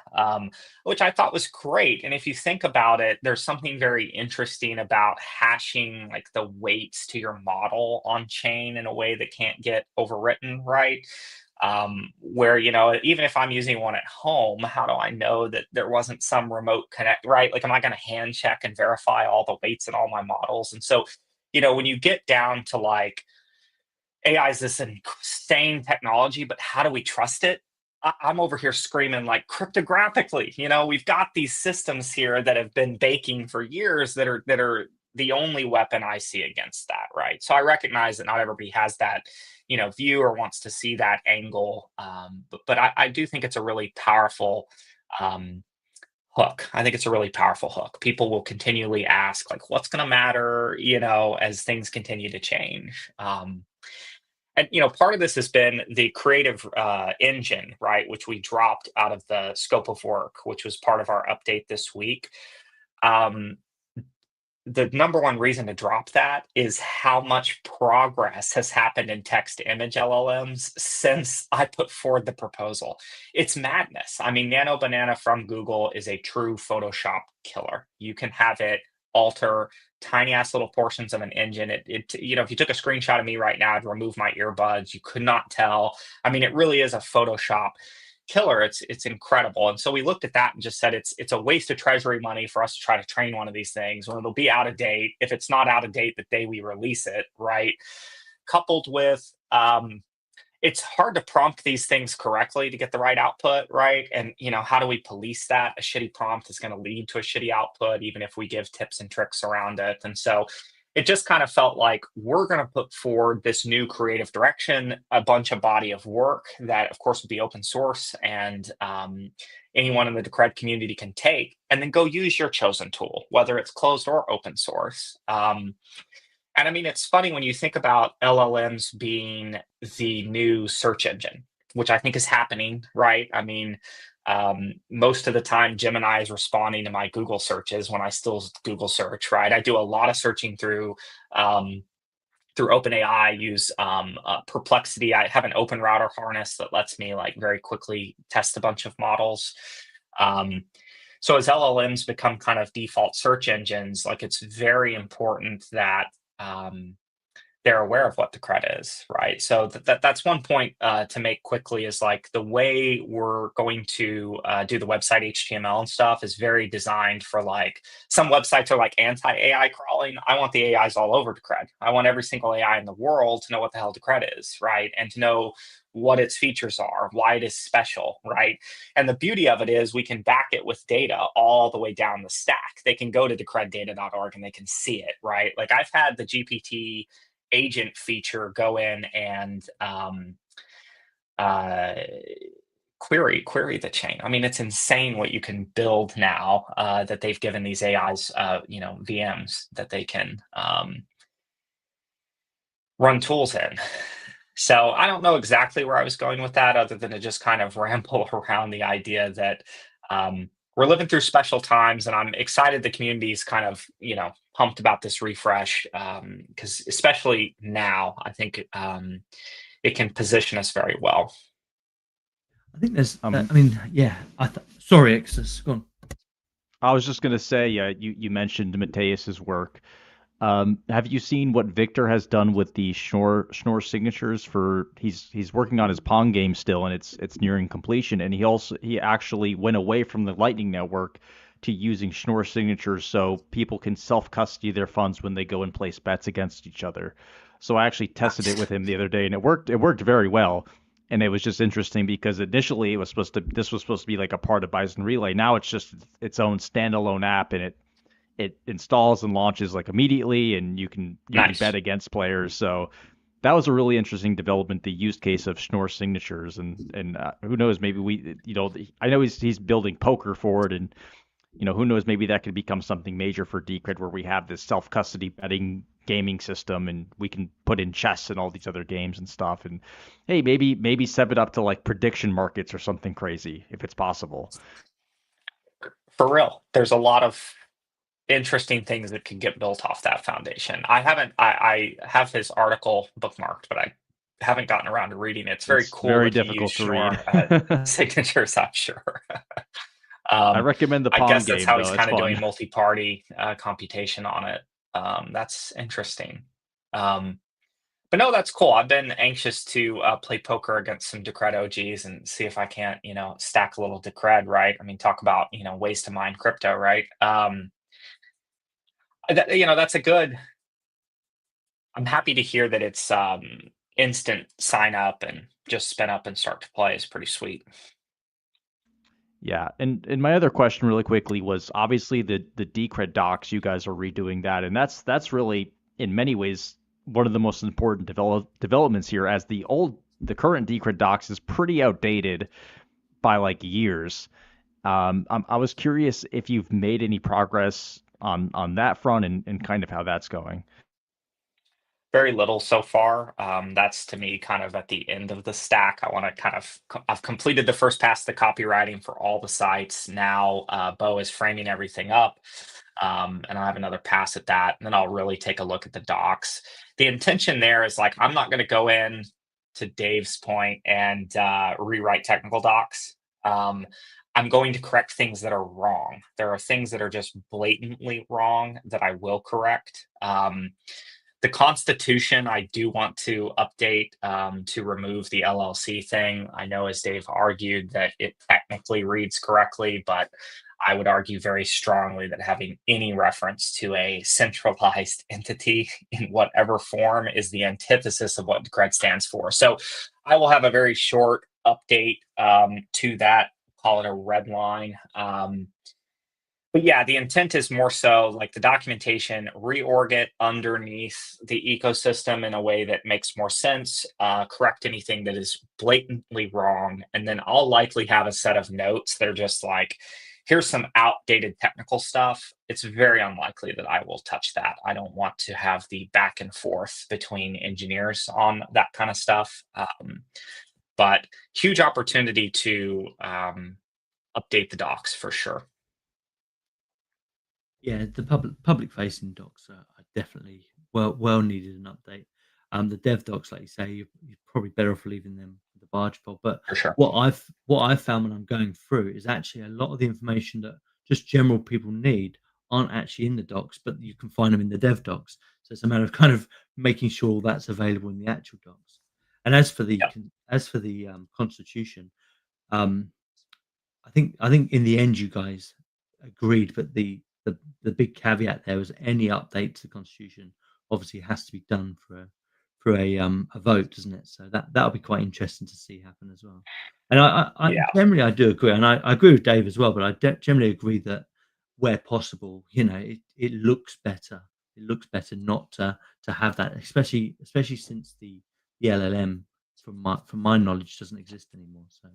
which I thought was great. And if you think about it, there's something very interesting about hashing like the weights to your model on chain in a way that can't get overwritten, right? Where even if I'm using one at home, how do I know that there wasn't some remote connect, right? Like, am I going to hand check and verify all the weights in all my models? And so when you get down to like, AI is this insane technology, but how do we trust it? I'm over here screaming like cryptographically. We've got these systems here that have been baking for years that are the only weapon I see against that, right? So I recognize that not everybody has that, view or wants to see that angle, but I do think it's a really powerful hook. I think it's a really powerful hook. People will continually ask like, what's going to matter, as things continue to change. And part of this has been the creative engine, right, which we dropped out of the scope of work, which was part of our update this week. The number one reason to drop that is how much progress has happened in text to image LLMs since I put forward the proposal. It's madness. I mean, Nano Banana from Google is a true Photoshop killer. You can have it alter tiny ass little portions of an engine. If you took a screenshot of me right now, I'd remove my earbuds. You could not tell. I mean, it really is a Photoshop killer. It's incredible. And so we looked at that and just said it's a waste of treasury money for us to try to train one of these things when it'll be out of date. If it's not out of date the day we release it, right? Coupled with it's hard to prompt these things correctly to get the right output, right? And how do we police that? A shitty prompt is going to lead to a shitty output, even if we give tips and tricks around it. And so it just kind of felt like we're going to put forward this new creative direction, a bunch of body of work that, of course, will be open source, and anyone in the Decred community can take, and then go use your chosen tool, whether it's closed or open source. And I mean, it's funny when you think about LLMs being the new search engine, which I think is happening, right? I mean, most of the time, Gemini is responding to my Google searches when I still Google search, right? I do a lot of searching through OpenAI, use Perplexity. I have an open router harness that lets me like very quickly test a bunch of models. So as LLMs become kind of default search engines, like it's very important that they're aware of what Decred is, right? So that's one point to make quickly, is like the way we're going to do the website HTML and stuff is very designed for, like, some websites are like anti-AI crawling. I want the AIs all over Decred. I want every single AI in the world to know what the hell Decred is, right? And to know what its features are, why it is special, right? And the beauty of it is we can back it with data all the way down the stack. They can go to decreddata.org and they can see it, right? Like, I've had the GPT agent feature go in and query the chain. I mean, it's insane what you can build now that they've given these AIs, VMs that they can run tools in. So I don't know exactly where I was going with that, other than to just kind of ramble around the idea that we're living through special times, and I'm excited the community's kind of, pumped about this refresh, because especially now, I think it can position us very well. I think there's, sorry, Exitus, go on. I was just going to say, you mentioned Mateus's work. Have you seen what Victor has done with the Schnorr signatures for? He's working on his Pong game still, and it's nearing completion. And he actually went away from the Lightning Network to using Schnorr signatures, so people can self-custody their funds when they go and place bets against each other. So I actually tested it with him the other day, and it worked very well. And it was just interesting because initially this was supposed to be like a part of Bison Relay. Now it's just its own standalone app, and it installs and launches like immediately, and you can bet against players. So that was a really interesting development, the use case of Schnorr signatures, and who knows, maybe I know he's building poker for it, and who knows, maybe that could become something major for Decred, where we have this self-custody betting gaming system, and we can put in chess and all these other games and stuff, and hey, maybe set it up to like prediction markets or something crazy if it's possible. For real, there's a lot of interesting things that could get built off that foundation. I have his article bookmarked, but I haven't gotten around to reading it. It's very cool. Very difficult to read. Signatures, I'm sure. I recommend the Pong game. I guess that's how he's though. kind of doing multi-party computation on it. That's interesting. But no, that's cool. I've been anxious to play poker against some Decred OGs and see if I can't, stack a little Decred, right? I mean, talk about, ways to mine crypto, right? That's a good. I'm happy to hear that it's instant sign up and just spin up and start to play is pretty sweet. Yeah, and my other question really quickly was obviously the Decred docs. You guys are redoing that, and that's really in many ways one of the most important developments here, as the current Decred docs is pretty outdated by like years. I was curious if you've made any progress on that front and kind of how that's going. Very little so far. That's to me kind of at the end of the stack. I've completed the first pass of the copywriting for all the sites. Now Bo is framing everything up, and I have another pass at that. And then I'll really take a look at the docs. The intention there is like, I'm not going to go in, to Dave's point, and rewrite technical docs. I'm going to correct things that are wrong. There are things that are just blatantly wrong that I will correct. The Constitution, I do want to update to remove the LLC thing. I know, as Dave argued, that it technically reads correctly, but I would argue very strongly that having any reference to a centralized entity in whatever form is the antithesis of what Decred stands for. So I will have a very short update to that, call it a red line. But yeah, the intent is more so like the documentation, reorg it underneath the ecosystem in a way that makes more sense, correct anything that is blatantly wrong, and then I'll likely have a set of notes that are just like, here's some outdated technical stuff. It's very unlikely that I will touch that. I don't want to have the back and forth between engineers on that kind of stuff. But huge opportunity to update the docs for sure. Yeah, the public facing docs are definitely well needed an update. The dev docs, like you say, you're probably better off leaving them for the barge pole. But For sure. what I've found when I'm going through is actually a lot of the information that just general people need aren't actually in the docs, but you can find them in the dev docs. So it's a matter of kind of making sure that's available in the actual docs. And as for the constitution, um, I think in the end you guys agreed, but the big caveat there was any update to the constitution obviously has to be done for a vote, doesn't it? So that'll be quite interesting to see happen as well. And I Yeah. generally I do agree, and I agree with Dave as well. But I generally agree that where possible, it looks better. It looks better not to have that, especially since the LLM, from my knowledge, doesn't exist anymore. So,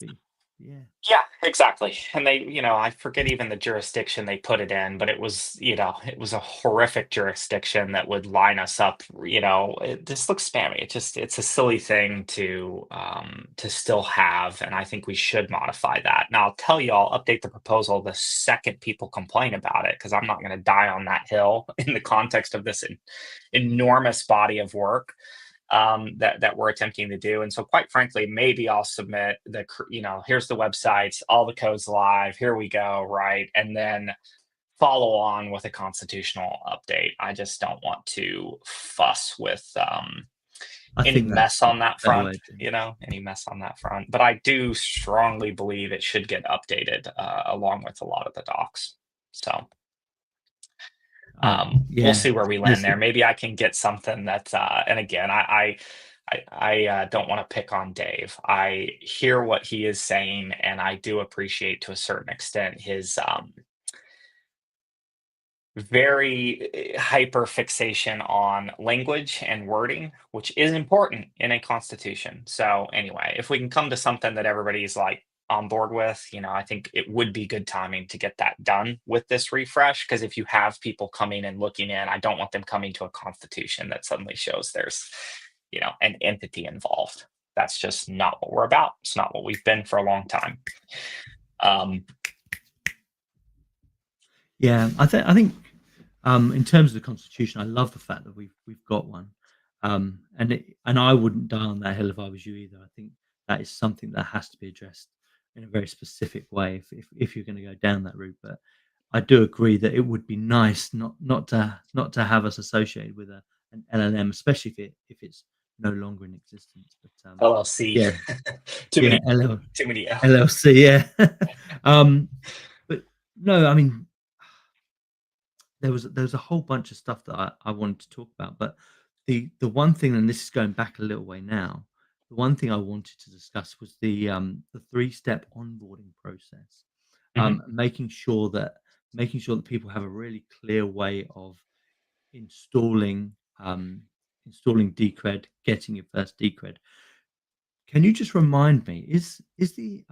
but yeah, Yeah, exactly. And they, I forget even the jurisdiction they put it in, but it was, it was a horrific jurisdiction that would line us up. It just looks spammy. It's a silly thing to still have, and I think we should modify that. Now, I'll tell you, I'll update the proposal the second people complain about it, because I'm not going to die on that hill in the context of this enormous body of work that we're attempting to do. And so, quite frankly, maybe I'll submit here's the websites, all the code's live, here we go, right? And then follow on with a constitutional update. I just don't want to fuss with I any think mess on that better front, way to- any mess on that front. But I do strongly believe it should get updated along with a lot of the docs. So we'll yeah. see where we land there. Maybe I can get something that, and again, I don't want to pick on Dave. I hear what he is saying, and I do appreciate to a certain extent his very hyper fixation on language and wording, which is important in a constitution. So anyway, if we can come to something that everybody's like on board with, I think it would be good timing to get that done with this refresh. Because if you have people coming and looking in, I don't want them coming to a constitution that suddenly shows there's, an entity involved. That's just not what we're about. It's not what we've been for a long time. Yeah, I think in terms of the constitution, I love the fact that we've got one, and I wouldn't die on that hill if I was you either. I think that is something that has to be addressed in a very specific way if you're going to go down that route. But I do agree that it would be nice not to have us associated with an LLM, especially if it's no longer in existence. But LLC. yeah, too yeah, many LLC, yeah. But no, I mean, there was a whole bunch of stuff that I wanted to talk about, but the one thing, and this is going back a little way now, the one thing I wanted to discuss was the 3-step onboarding process, Mhm. making sure that people have a really clear way of installing Decred, getting your first Decred. Can you just remind me, is the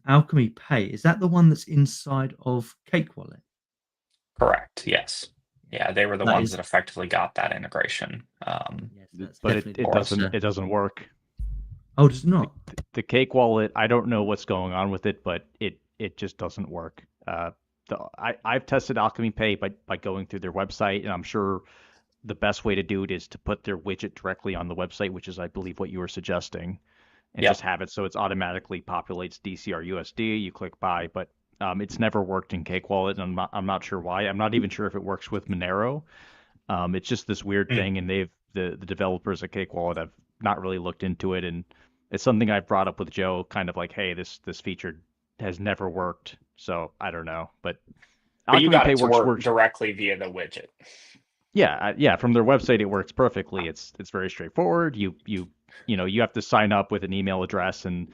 Alchemy Pay, is that the one that's inside of Cake Wallet? Correct. Yes. Yeah, they were the That ones is, that effectively got that integration. yes, that's But definitely it the doesn't answer. it doesn't work. Oh, does it not? The Cake Wallet, I don't know what's going on with it, but it just doesn't work. I've tested Alchemy Pay by going through their website, and I'm sure the best way to do it is to put their widget directly on the website, which is, I believe, what you were suggesting, and just Yep. have it so it automatically populates DCR USD. You click buy, but it's never worked in Cake Wallet, and I'm not sure why. I'm not even sure if it works with Monero. It's just this weird Mm. thing, and the developers at Cake Wallet have not really looked into it, and it's something I've brought up with Joe, kind of like, hey, this feature has never worked, so I don't know, but But you Alchemy got Pay it to work works. directly via the widget. Yeah, from their website it works perfectly. It's very straightforward. You have to sign up with an email address, and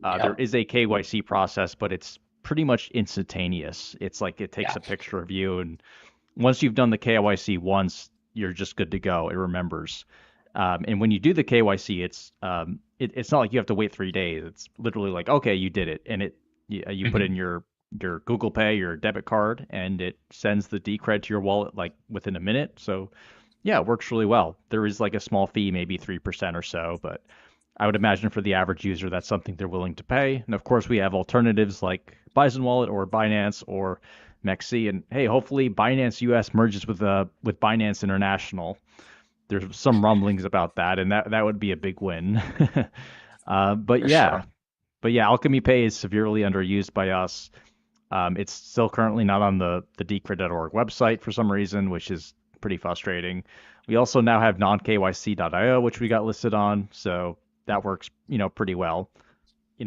there Yep. is a KYC process, but it's pretty much instantaneous. It's like it takes Yeah. a picture of you, and once you've done the KYC once, you're just good to go. It remembers. And when you do the KYC, it's not like you have to wait 3 days. It's literally like, okay, you did it, and you put Mhm. in your Google Pay, your debit card, and it sends the Decred to your wallet like within a minute. So yeah, it works really well. There is like a small fee, maybe 3% or so, but I would imagine for the average user, that's something they're willing to pay. And of course, we have alternatives like Bison Wallet or Binance or Mexi. And hey, hopefully Binance US merges with Binance International. There's some rumblings about that, and that would be a big win. But For yeah, sure. Alchemy Pay is severely underused by us. It's still currently not on the decred.org website for some reason, which is pretty frustrating. We also now have non-KYC.io, which we got listed on, so that works, pretty well.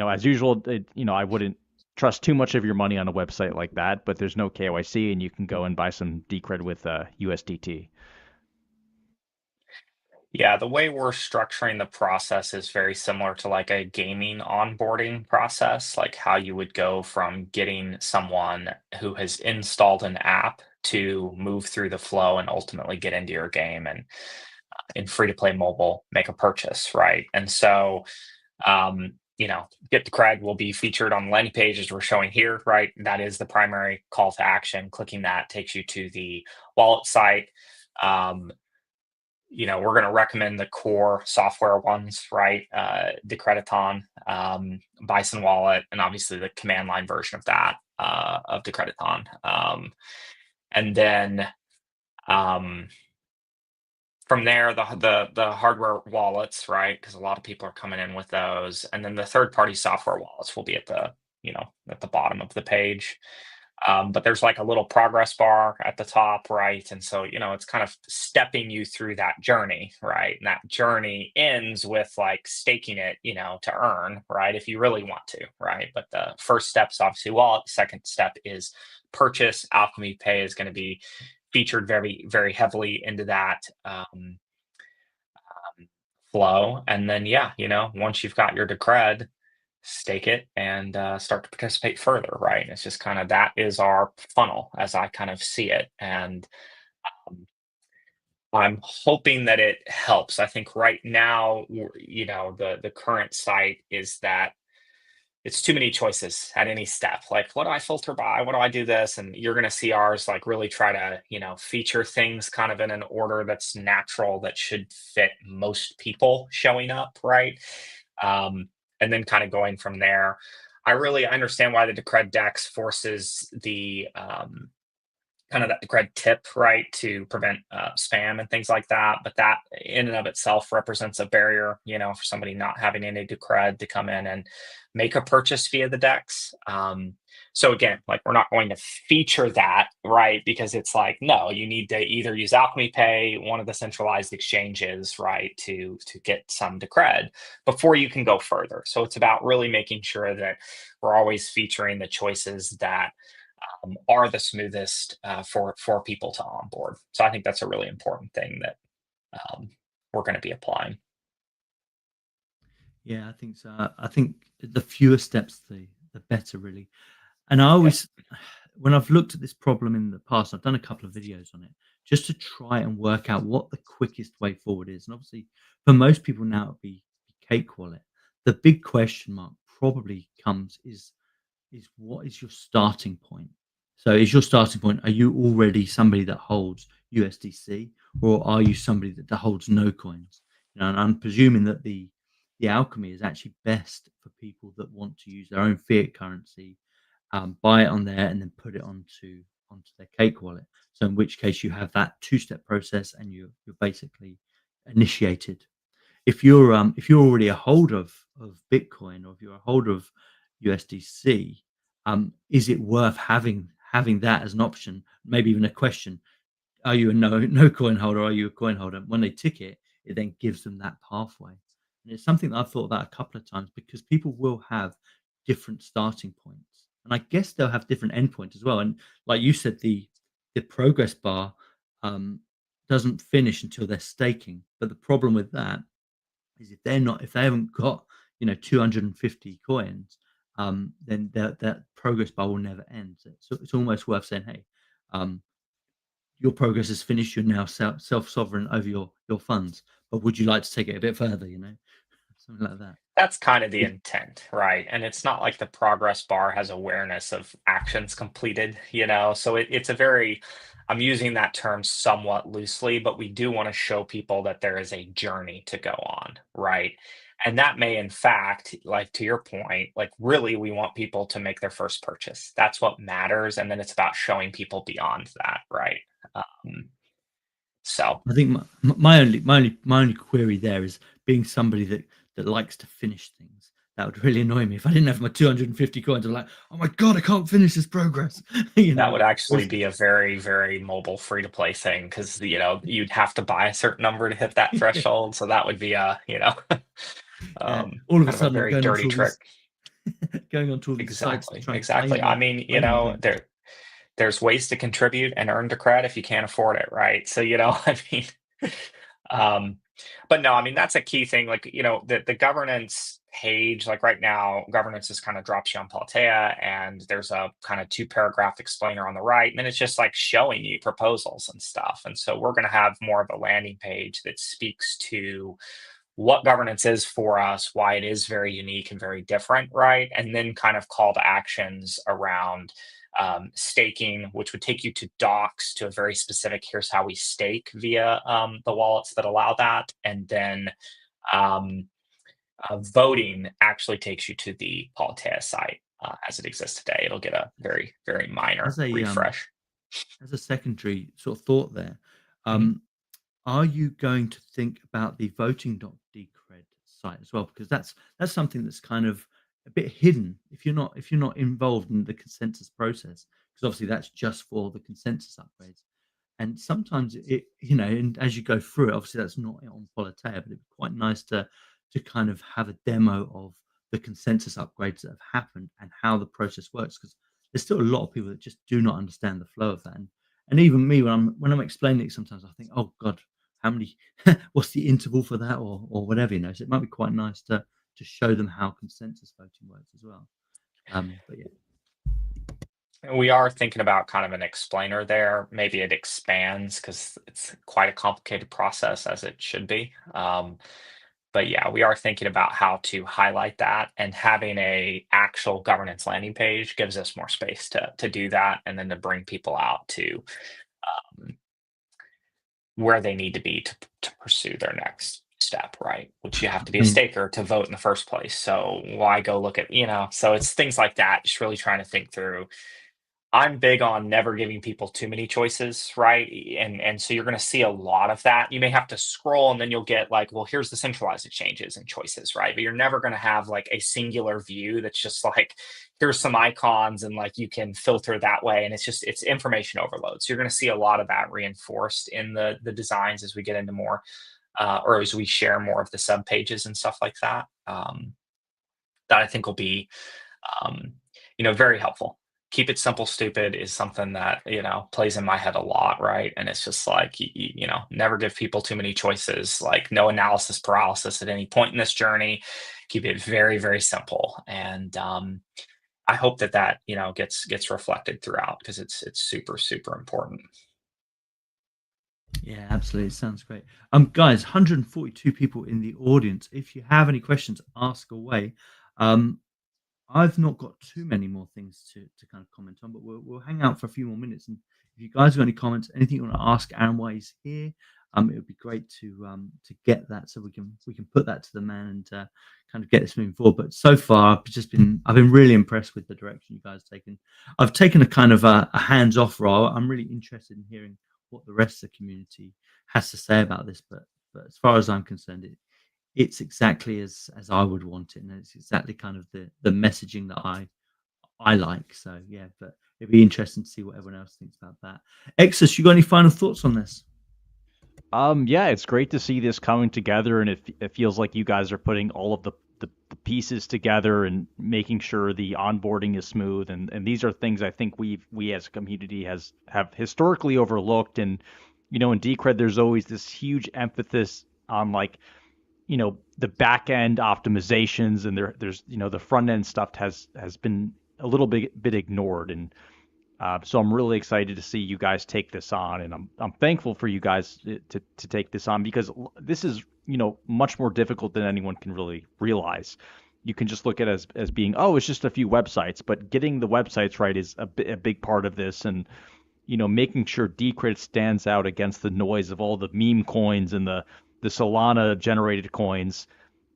As usual, I wouldn't trust too much of your money on a website like that, but there's no KYC, and you can go and buy some Decred with USDT. Yeah, the way we're structuring the process is very similar to like a gaming onboarding process, like how you would go from getting someone who has installed an app to move through the flow and ultimately get into your game and in free to play mobile make a purchase, right? And so, get the cred will be featured on the landing page as we're showing here, right? That is the primary call to action. Clicking that takes you to the wallet site. Um, we're going to recommend the core software ones, right? Decrediton, Bison Wallet, and obviously the command line version of that, of Decrediton. And then from there, the hardware wallets, right? Because a lot of people are coming in with those, and then the third party software wallets will be at the bottom of the page. But there's like a little progress bar at the top, right? And so, it's kind of stepping you through that journey, right? And that journey ends with like staking it, to earn, right? If you really want to, right? But the first step is obviously wallet. The second step is purchase. Alchemy Pay is going to be featured very, very heavily into that flow. And then, once you've got your Decred, stake it and start to participate further, right? And it's just kind of that is our funnel as I kind of see it. And I'm hoping that it helps. I think right now, the current site is that it's too many choices at any step. Like, what do I filter by? What do I do this? And you're going to see ours like really try to, feature things kind of in an order that's natural that should fit most people showing up, right? And then kind of going from there. I understand why the Decred Dex forces the kind of that Decred tip, right, to prevent spam and things like that. But that in and of itself represents a barrier, for somebody not having any Decred to come in and make a purchase via the Dex. So again, like we're not going to feature that, right? Because it's like, no, you need to either use Alchemy Pay, one of the centralized exchanges, right, to get some Decred before you can go further. So it's about really making sure that we're always featuring the choices that are the smoothest for people to onboard. So I think that's a really important thing that we're going to be applying. Yeah, I think so. I think the fewer steps, the better, really. And I always, when I've looked at this problem in the past, I've done a couple of videos on it just to try and work out what the quickest way forward is. And obviously, for most people now, it'll be Cake Wallet. The big question mark probably comes is what is your starting point? So is your starting point, are you already somebody that holds USDC, or are you somebody that holds no coins? And I'm presuming that the alchemy is actually best for people that want to use their own fiat currency, buy it on there, and then put it onto their Cake Wallet. So in which case you have that two-step process, and you're basically initiated. If you're already a holder of Bitcoin, or if you're a holder of USDC, is it worth having that as an option? Maybe even a question: are you a no coin holder? Are you a coin holder? When they tick it, it then gives them that pathway. And it's something that I've thought about a couple of times, because people will have different starting points, and I guess they'll have different endpoints as well. And like you said, the progress bar doesn't finish until they're staking. But the problem with that is if they haven't got 250 coins, then that progress bar will never end. So it's almost worth saying, hey, your progress is finished. You're now self-sovereign over your funds. But would you like to take it a bit further? Something like that. That's kind of the intent, right? And it's not like the progress bar has awareness of actions completed, So it's a very, I'm using that term somewhat loosely, but we do want to show people that there is a journey to go on, right? And that may, in fact, like to your point, like really we want people to make their first purchase. That's what matters. And then it's about showing people beyond that, right? So I think my only query there is being somebody that likes to finish things. That would really annoy me if I didn't have my 250 coins. I'm like, oh my god, I can't finish this progress. That would actually be a very, very mobile free-to-play thing because, you'd have to buy a certain number to hit that threshold. So that would be yeah, all of a kind of a sudden I'm very going on dirty to all trick. these going on to all these sites to Exactly, try and exactly. I mean, claim things. there's ways to contribute and earn Decred if you can't afford it, right? So, I mean, um, but no, I mean, that's a key thing. Like, the governance page, like right now, governance just kind of drops you on Politeia, and there's a kind of 2 paragraph explainer on the right. And then it's just like showing you proposals and stuff. And so we're going to have more of a landing page that speaks to what governance is for us, why it is very unique and very different, right? And then kind of call to actions around staking, which would take you to docs to a very specific, here's how we stake via the wallets that allow that. And then um, voting actually takes you to the Politeia site as it exists today. It'll get a very, very minor refresh. As a secondary sort of thought there, Mhm. are you going to think about the voting.decred site as well? Because that's something that's kind of a bit hidden if you're not involved in the consensus process. Because obviously that's just for the consensus upgrades. And sometimes and as you go through it, obviously that's not on Politeia, but it'd be quite nice to kind of have a demo of the consensus upgrades that have happened and how the process works. Because there's still a lot of people that just do not understand the flow of that. And even me, when I'm explaining it, sometimes I think, oh God, how many? What's the interval for that, or whatever? So it might be quite nice to show them how consensus voting works as well. But yeah, We are thinking about kind of an explainer there. Maybe it expands because it's quite a complicated process as it should be. But yeah, we are thinking about how to highlight that, and having a actual governance landing page gives us more space to do that, and then to bring people out to um, where they need to be to pursue their next step, right? Which you have to be I a mean, staker to vote in the first place. So why go look at, so it's things like that, just really trying to think through. I'm big on never giving people too many choices, right? And so you're going to see a lot of that. You may have to scroll, and then you'll get like, well, here's the centralized exchanges and choices, right? But you're never going to have like a singular view that's just like, here's some icons and like you can filter that way. And it's information overload. So you're going to see a lot of that reinforced in the designs as we get into more, or as we share more of the sub pages and stuff like that. That I think will be, um, very helpful. Keep it simple, stupid is something that, plays in my head a lot, right? And it's just like, never give people too many choices, like no analysis paralysis at any point in this journey. Keep it very, very simple. And I hope that gets reflected throughout because it's super, super important. yeah, absolutely. It sounds great. Guys, 142 people in the audience. If you have any questions, ask away. I've not got too many more things to kind of comment on, but we'll hang out for a few more minutes. And if you guys got any comments, anything you want to ask Aron while he's here, it would be great to get that so we can put that to the man and kind of get this moving forward. But so far, I've been really impressed with the direction you guys taken. I've taken a kind of a hands-off role. I'm really interested in hearing what the rest of the community has to say about this. But as far as I'm concerned, it's exactly as I would want it, and it's exactly kind of the messaging that I like. So yeah, but it'd be interesting to see what everyone else thinks about that. Exus, you got any final thoughts on this? Yeah, it's great to see this coming together, and it feels like you guys are putting all of the pieces together and making sure the onboarding is smooth. And these are things I think we as a community have historically overlooked. And in Decred, there's always this huge emphasis on like the back end optimizations, and there's the front end stuff has been a little bit ignored. And so I'm really excited to see you guys take this on, and I'm thankful for you guys to take this on, because this is much more difficult than anyone can really realize. You can just look at it as being, oh, it's just a few websites, but getting the websites right is a big part of this. And making sure Decred stands out against the noise of all the meme coins and the Solana generated coins.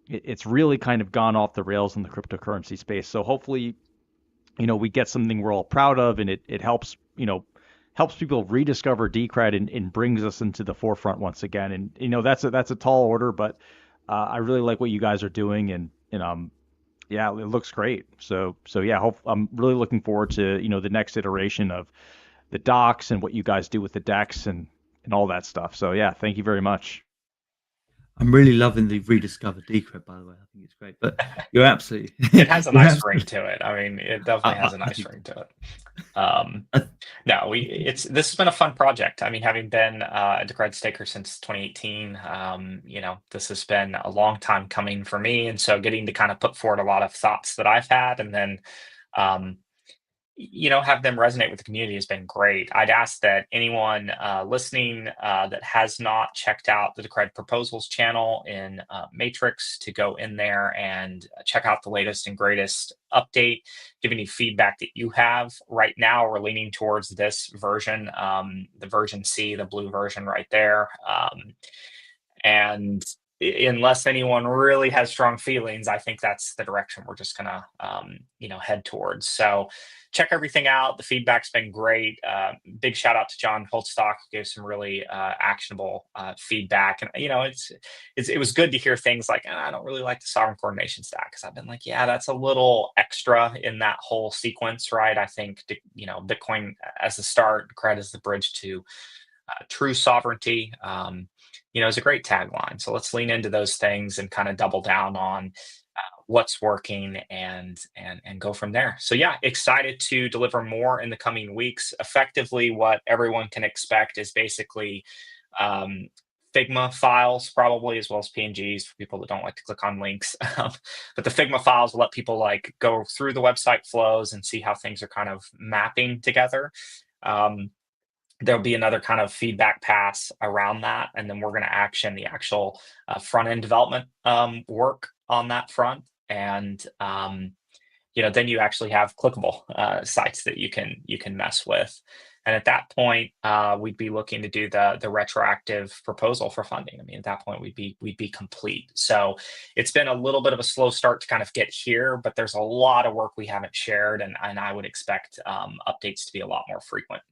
It's really kind of gone off the rails in the cryptocurrency space. So hopefully, we get something we're all proud of, and it helps, helps people rediscover Decred, and brings us into the forefront once again. And that's a tall order, but I really like what you guys are doing, and Yeah, it looks great. So yeah, I'm really looking forward to, the next iteration of the docs and what you guys do with the decks and all that stuff. So yeah, thank you very much. I'm really loving the rediscovered Decred, by the way. I think it's great. But you're absolutely, It has a you're nice ring absolutely. to it. I mean, it definitely has a I nice think, ring to it. Um, I, no, I think, this has been a fun project. I mean, having been a Decred staker since 2018, this has been a long time coming for me, and so getting to kind of put forward a lot of thoughts that I've had, and then um, have them resonate with the community has been great. I'd ask that anyone listening that has not checked out the Decred Proposals channel in Matrix to go in there and check out the latest and greatest update. Give any feedback that you have. Right now, we're leaning towards this version, the version C, the blue version right there. And unless anyone really has strong feelings, I think that's the direction we're just gonna head towards. So check everything out. The feedback's been great. Big shout out to John Holtstock, who gave some really actionable feedback. And it was good to hear things like, I don't really like the sovereign coordination stack, because I've been like, yeah, that's a little extra in that whole sequence, right? I think Bitcoin as the start, credit as the bridge to true sovereignty. Is a great tagline. So let's lean into those things and kind of double down on what's working and go from there. So yeah, excited to deliver more in the coming weeks. Effectively, what everyone can expect is basically um, Figma files, probably, as well as PNGs for people that don't like to click on links. But the Figma files will let people like go through the website flows and see how things are kind of mapping together. There'll be another kind of feedback pass around that, and then we're going to action the actual front end development work on that front. And then you actually have clickable sites that you can mess with. And at that point, we'd be looking to do the retroactive proposal for funding. I mean, at that point, we'd be complete. So it's been a little bit of a slow start to kind of get here, but there's a lot of work we haven't shared, and I would expect updates to be a lot more frequent.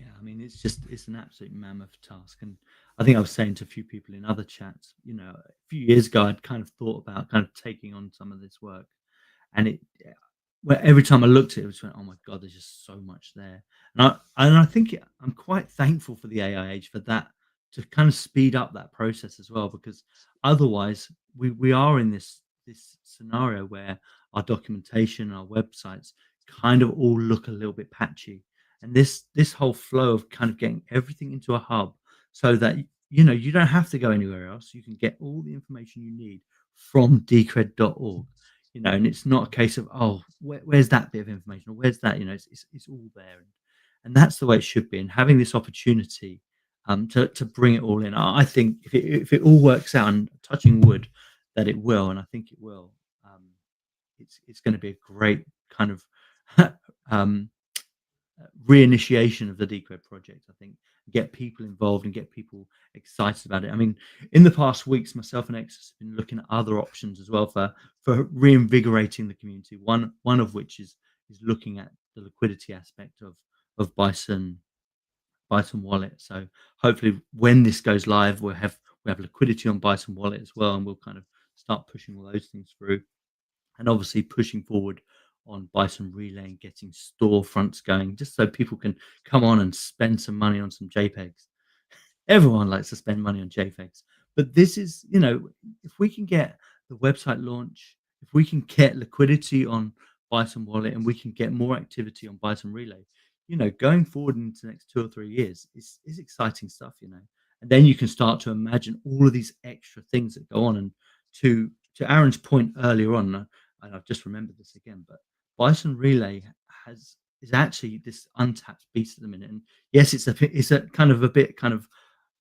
yeah, I mean, it's an absolute mammoth task. And I think I was saying to a few people in other chats, a few years ago, I'd kind of thought about kind of taking on some of this work. And where every time I looked at it, it was went, oh my God, there's just so much there. And I think I'm quite thankful for the AI age for that, to kind of speed up that process as well, because otherwise we are in this scenario where our documentation, our websites kind of all look a little bit patchy. And this whole flow of kind of getting everything into a hub, so that you don't have to go anywhere else. You can get all the information you need from decred.org. And it's not a case of, oh, where's that bit of information, or where's that, it's all there. And that's the way it should be. And having this opportunity to bring it all in, I think if it all works out, and touching wood that it will, and I think it will, it's going to be a great kind of um, reinitiation of the Decred project. I think get people involved and get people excited about it. I mean, in the past weeks, myself and Exitus have been looking at other options as well for reinvigorating the community. One of which is looking at the liquidity aspect of Bison Wallet. So hopefully, when this goes live, we have liquidity on Bison Wallet as well, and we'll kind of start pushing all those things through, and obviously pushing forward on Bison Relay and getting storefronts going, just so people can come on and spend some money on some JPEGs. Everyone likes to spend money on JPEGs, but this is, if we can get the website launch, if we can get liquidity on Bison Wallet, and we can get more activity on Bison Relay, going forward into the next 2 or 3 years, is exciting stuff, And then you can start to imagine all of these extra things that go on. And to Aaron's point earlier on, and I've just remembered this again, but Bison Relay is actually this untapped beast at the minute. And yes, it's a kind of a bit kind of,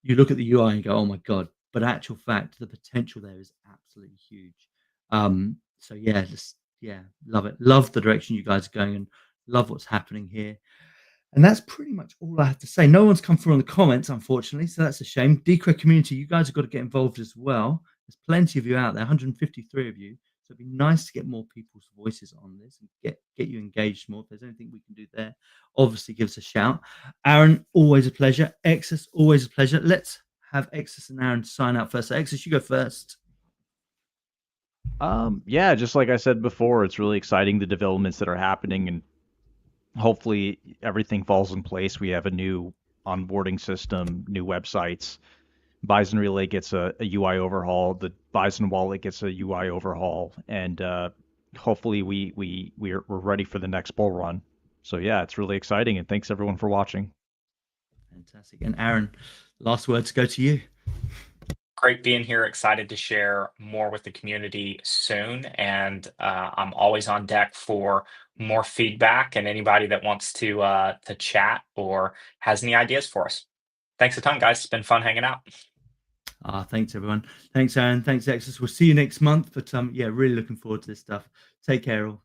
you look at the UI and go, oh my God, but actual fact, the potential there is absolutely huge. So yeah, love it. Love the direction you guys are going, and love what's happening here. And that's pretty much all I have to say. No one's come through on the comments, unfortunately, so that's a shame. Decred community, you guys have got to get involved as well. There's plenty of you out there, 153 of you. So it'd be nice to get more people's voices on this and get you engaged more. If there's anything we can do there, obviously give us a shout. Aaron, always a pleasure. Exus, always a pleasure. Let's have Exus and Aaron sign out first. So Exus, you go first. Yeah, just like I said before, it's really exciting the developments that are happening, and hopefully everything falls in place. We have a new onboarding system, new websites. Bison Relay gets a UI overhaul. The Bison wallet gets a UI overhaul, and hopefully we're ready for the next bull run. So yeah, it's really exciting, and thanks everyone for watching. Fantastic. And Aaron, last words go to you. Great being here. Excited to share more with the community soon. And I'm always on deck for more feedback and anybody that wants to chat or has any ideas for us. Thanks a ton, guys. It's been fun hanging out. Thanks everyone. Thanks Aaron. Thanks Exitus. We'll see you next month. But yeah, really looking forward to this stuff. Take care all.